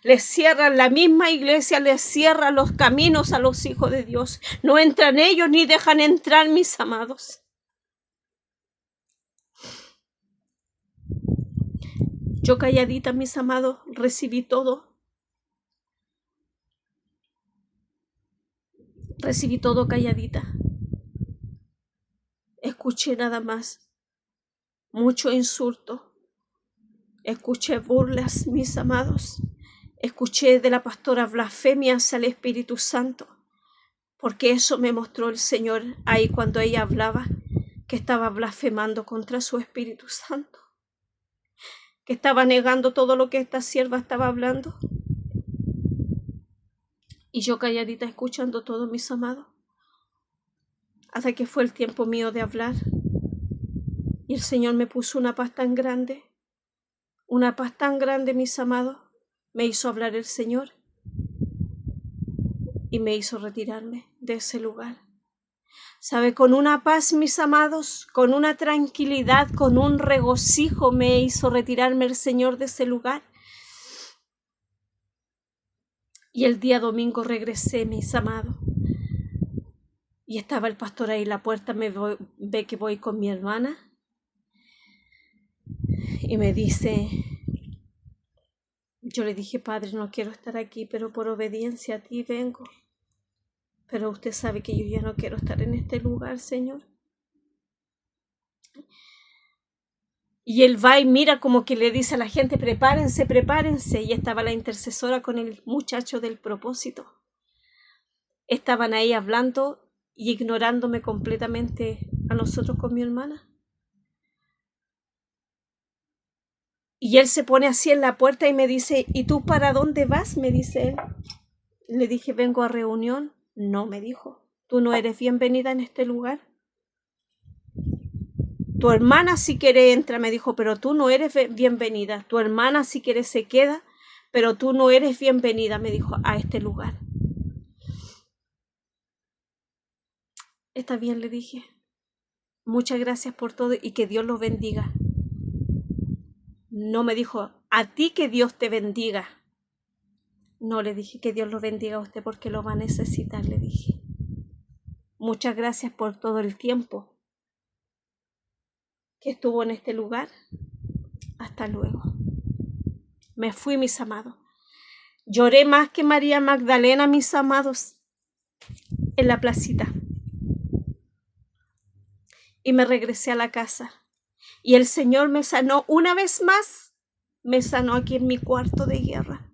Les cierran, la misma iglesia les cierra los caminos a los hijos de Dios. No entran ellos ni dejan entrar, mis amados. Yo calladita, mis amados, recibí todo. Recibí todo calladita. Escuché nada más. Mucho insulto. Escuché burlas, mis amados. Escuché de la pastora blasfemias al Espíritu Santo. Porque eso me mostró el Señor ahí cuando ella hablaba, que estaba blasfemando contra su Espíritu Santo. Que estaba negando todo lo que esta sierva estaba hablando. Y yo calladita escuchando todo, mis amados. Hasta que fue el tiempo mío de hablar. Y el Señor me puso una paz tan grande. Una paz tan grande, mis amados. Me hizo hablar el Señor. Y me hizo retirarme de ese lugar. ¿Sabe? Con una paz, mis amados, con una tranquilidad, con un regocijo me hizo retirarme el Señor de ese lugar. Y el día domingo regresé, mis amados. Y estaba el pastor ahí en la puerta, ve que voy con mi hermana. Y me dice, yo le dije, Padre, no quiero estar aquí, pero por obediencia a ti vengo. Pero usted sabe que yo ya no quiero estar en este lugar, Señor. Y él va y mira como que le dice a la gente, prepárense, prepárense. Y estaba la intercesora con el muchacho del propósito. Estaban ahí hablando y ignorándome completamente a nosotros con mi hermana. Y él se pone así en la puerta y me dice, ¿y tú para dónde vas? Me dice él. Le dije, vengo a reunión. No, me dijo, tú no eres bienvenida en este lugar. Tu hermana si quiere entra, me dijo, pero tú no eres bienvenida. Tu hermana si quiere se queda, pero tú no eres bienvenida, me dijo, a este lugar. Está bien, le dije. Muchas gracias por todo y que Dios los bendiga. No me dijo, a ti que Dios te bendiga. No, le dije que Dios lo bendiga a usted porque lo va a necesitar, le dije. Muchas gracias por todo el tiempo que estuvo en este lugar. Hasta luego. Me fui, mis amados. Lloré más que María Magdalena, mis amados, en la placita. Y me regresé a la casa. Y el Señor me sanó una vez más. Me sanó aquí en mi cuarto de guerra.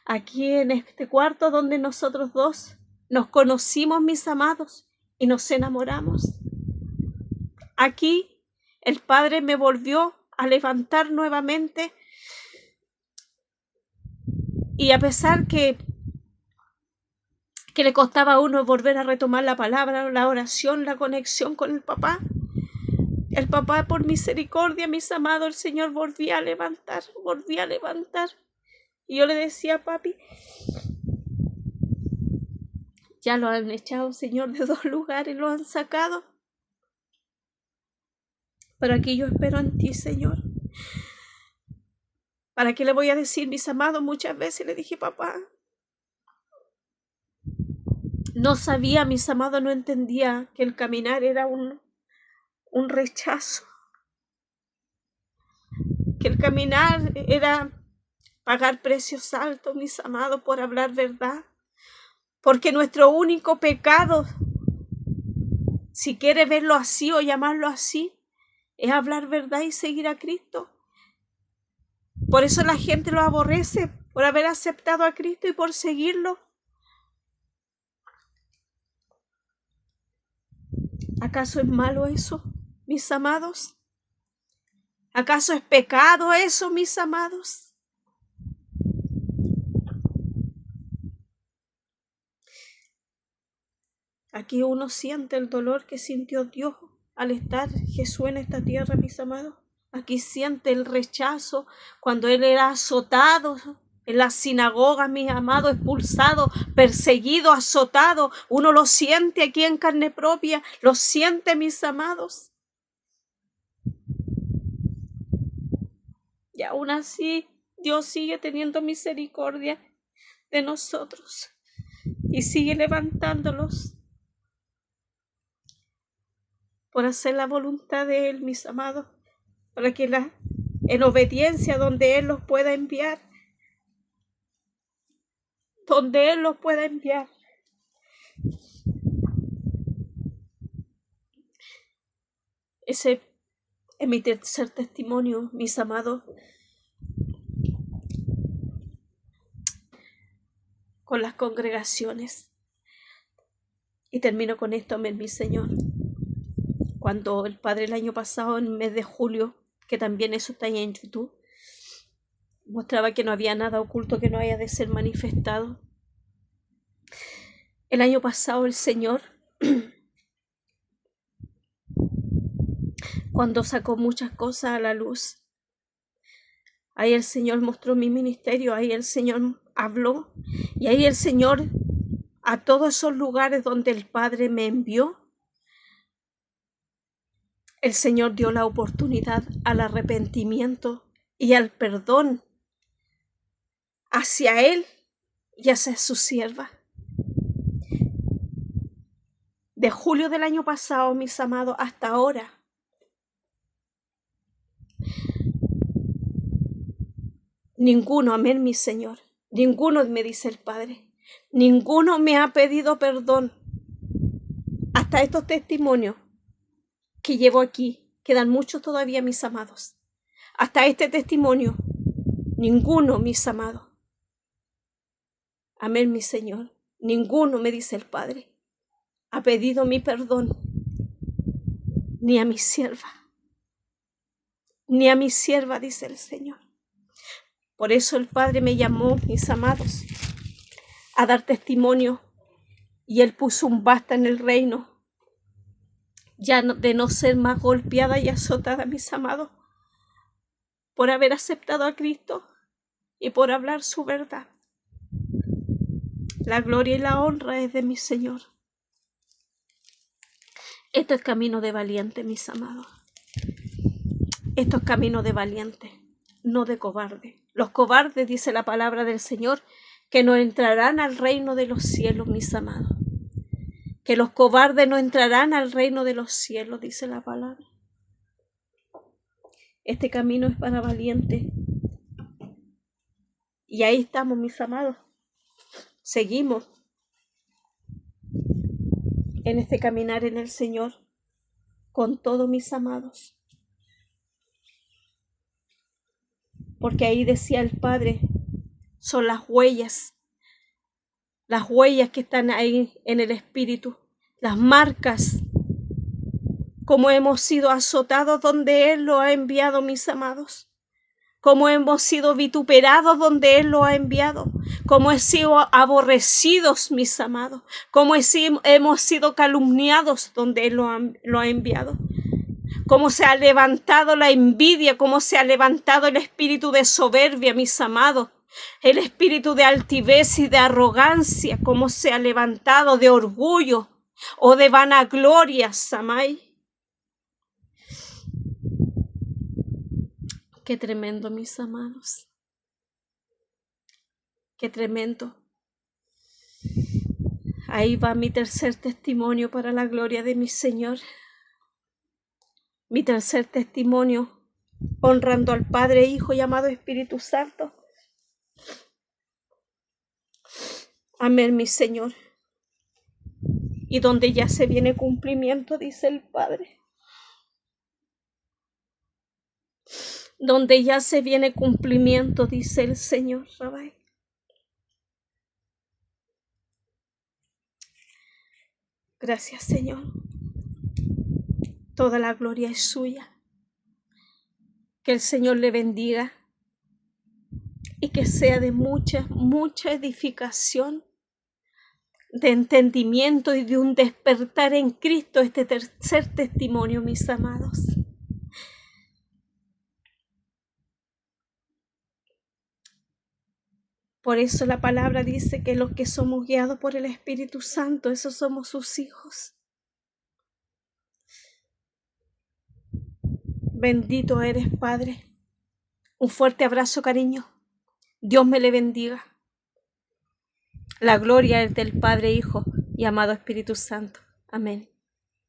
Aquí en este cuarto donde nosotros dos nos conocimos, mis amados, y nos enamoramos. Aquí el Padre me volvió a levantar nuevamente. Y a pesar que le costaba a uno volver a retomar la palabra, la oración, la conexión con el papá por misericordia, mis amados, el Señor volvía a levantar. Y yo le decía, papi, ya lo han echado, Señor, de 2 lugares, lo han sacado. Pero aquí yo espero en ti, Señor. ¿Para qué le voy a decir, mis amados? Muchas veces le dije, papá. No sabía, mis amados, no entendía que el caminar era un rechazo. Que el caminar era pagar precios altos, mis amados, por hablar verdad. Porque nuestro único pecado, si quiere verlo así o llamarlo así, es hablar verdad y seguir a Cristo. Por eso la gente lo aborrece, por haber aceptado a Cristo y por seguirlo. ¿Acaso es malo eso, mis amados? ¿Acaso es pecado eso, mis amados? Aquí uno siente el dolor que sintió Dios al estar Jesús en esta tierra, mis amados. Aquí siente el rechazo cuando Él era azotado en la sinagoga, mis amados, expulsado, perseguido, azotado. Uno lo siente aquí en carne propia, lo siente, mis amados. Y aún así, Dios sigue teniendo misericordia de nosotros y sigue levantándolos por hacer la voluntad de Él, mis amados, para que en obediencia donde Él los pueda enviar, donde Él los pueda enviar. Ese es mi tercer testimonio, mis amados, con las congregaciones. Y termino con esto, amén, mi Señor. Cuando el Padre el año pasado, en el mes de julio, que también eso está ahí en YouTube, mostraba que no había nada oculto que no haya de ser manifestado. El año pasado el Señor, cuando sacó muchas cosas a la luz, ahí el Señor mostró mi ministerio, ahí el Señor habló, y ahí el Señor, a todos esos lugares donde el Padre me envió, el Señor dio la oportunidad al arrepentimiento y al perdón hacia Él y hacia su sierva. De julio del año pasado, mis amados, hasta ahora, ninguno, amén, mi Señor, ninguno, me dice el Padre, ninguno me ha pedido perdón. Hasta estos testimonios que llevo aquí, quedan muchos todavía, mis amados. Hasta este testimonio, ninguno, mis amados. Amén, mi Señor, ninguno, me dice el Padre, ha pedido mi perdón, ni a mi sierva, dice el Señor. Por eso el Padre me llamó, mis amados, a dar testimonio, y Él puso un basta en el reino, ya de no ser más golpeada y azotada, mis amados, por haber aceptado a Cristo y por hablar su verdad. La gloria y la honra es de mi Señor. Esto es camino de valiente, mis amados. Esto es camino de valiente, no de cobarde. Los cobardes, dice la palabra del Señor, que no entrarán al reino de los cielos, mis amados. Que los cobardes no entrarán al reino de los cielos, dice la palabra. Este camino es para valientes. Y ahí estamos, mis amados. Seguimos en este caminar en el Señor con todos mis amados. Porque ahí decía el Padre, son las huellas que están ahí en el Espíritu, las marcas, como hemos sido azotados donde Él lo ha enviado, mis amados, como hemos sido vituperados donde Él lo ha enviado, como hemos sido aborrecidos, mis amados, como hemos sido calumniados donde Él lo ha enviado, cómo se ha levantado la envidia, cómo se ha levantado el espíritu de soberbia, mis amados, el espíritu de altivez y de arrogancia, cómo se ha levantado de orgullo o de vanagloria, Samay. Qué tremendo, mis amados. Qué tremendo. Ahí va mi tercer testimonio para la gloria de mi Señor. Mi tercer testimonio, honrando al Padre, Hijo y amado Espíritu Santo. Amén, mi Señor. Y donde ya se viene cumplimiento, dice el Padre. Donde ya se viene cumplimiento, dice el Señor, Rabay. Gracias, Señor. Toda la gloria es suya. Que el Señor le bendiga y que sea de mucha, mucha edificación de entendimiento y de un despertar en Cristo, este tercer testimonio, mis amados. Por eso la palabra dice que los que somos guiados por el Espíritu Santo, esos somos sus hijos. Bendito eres, Padre. Un fuerte abrazo, cariño. Dios me le bendiga. La gloria es del Padre, Hijo y amado Espíritu Santo. Amén.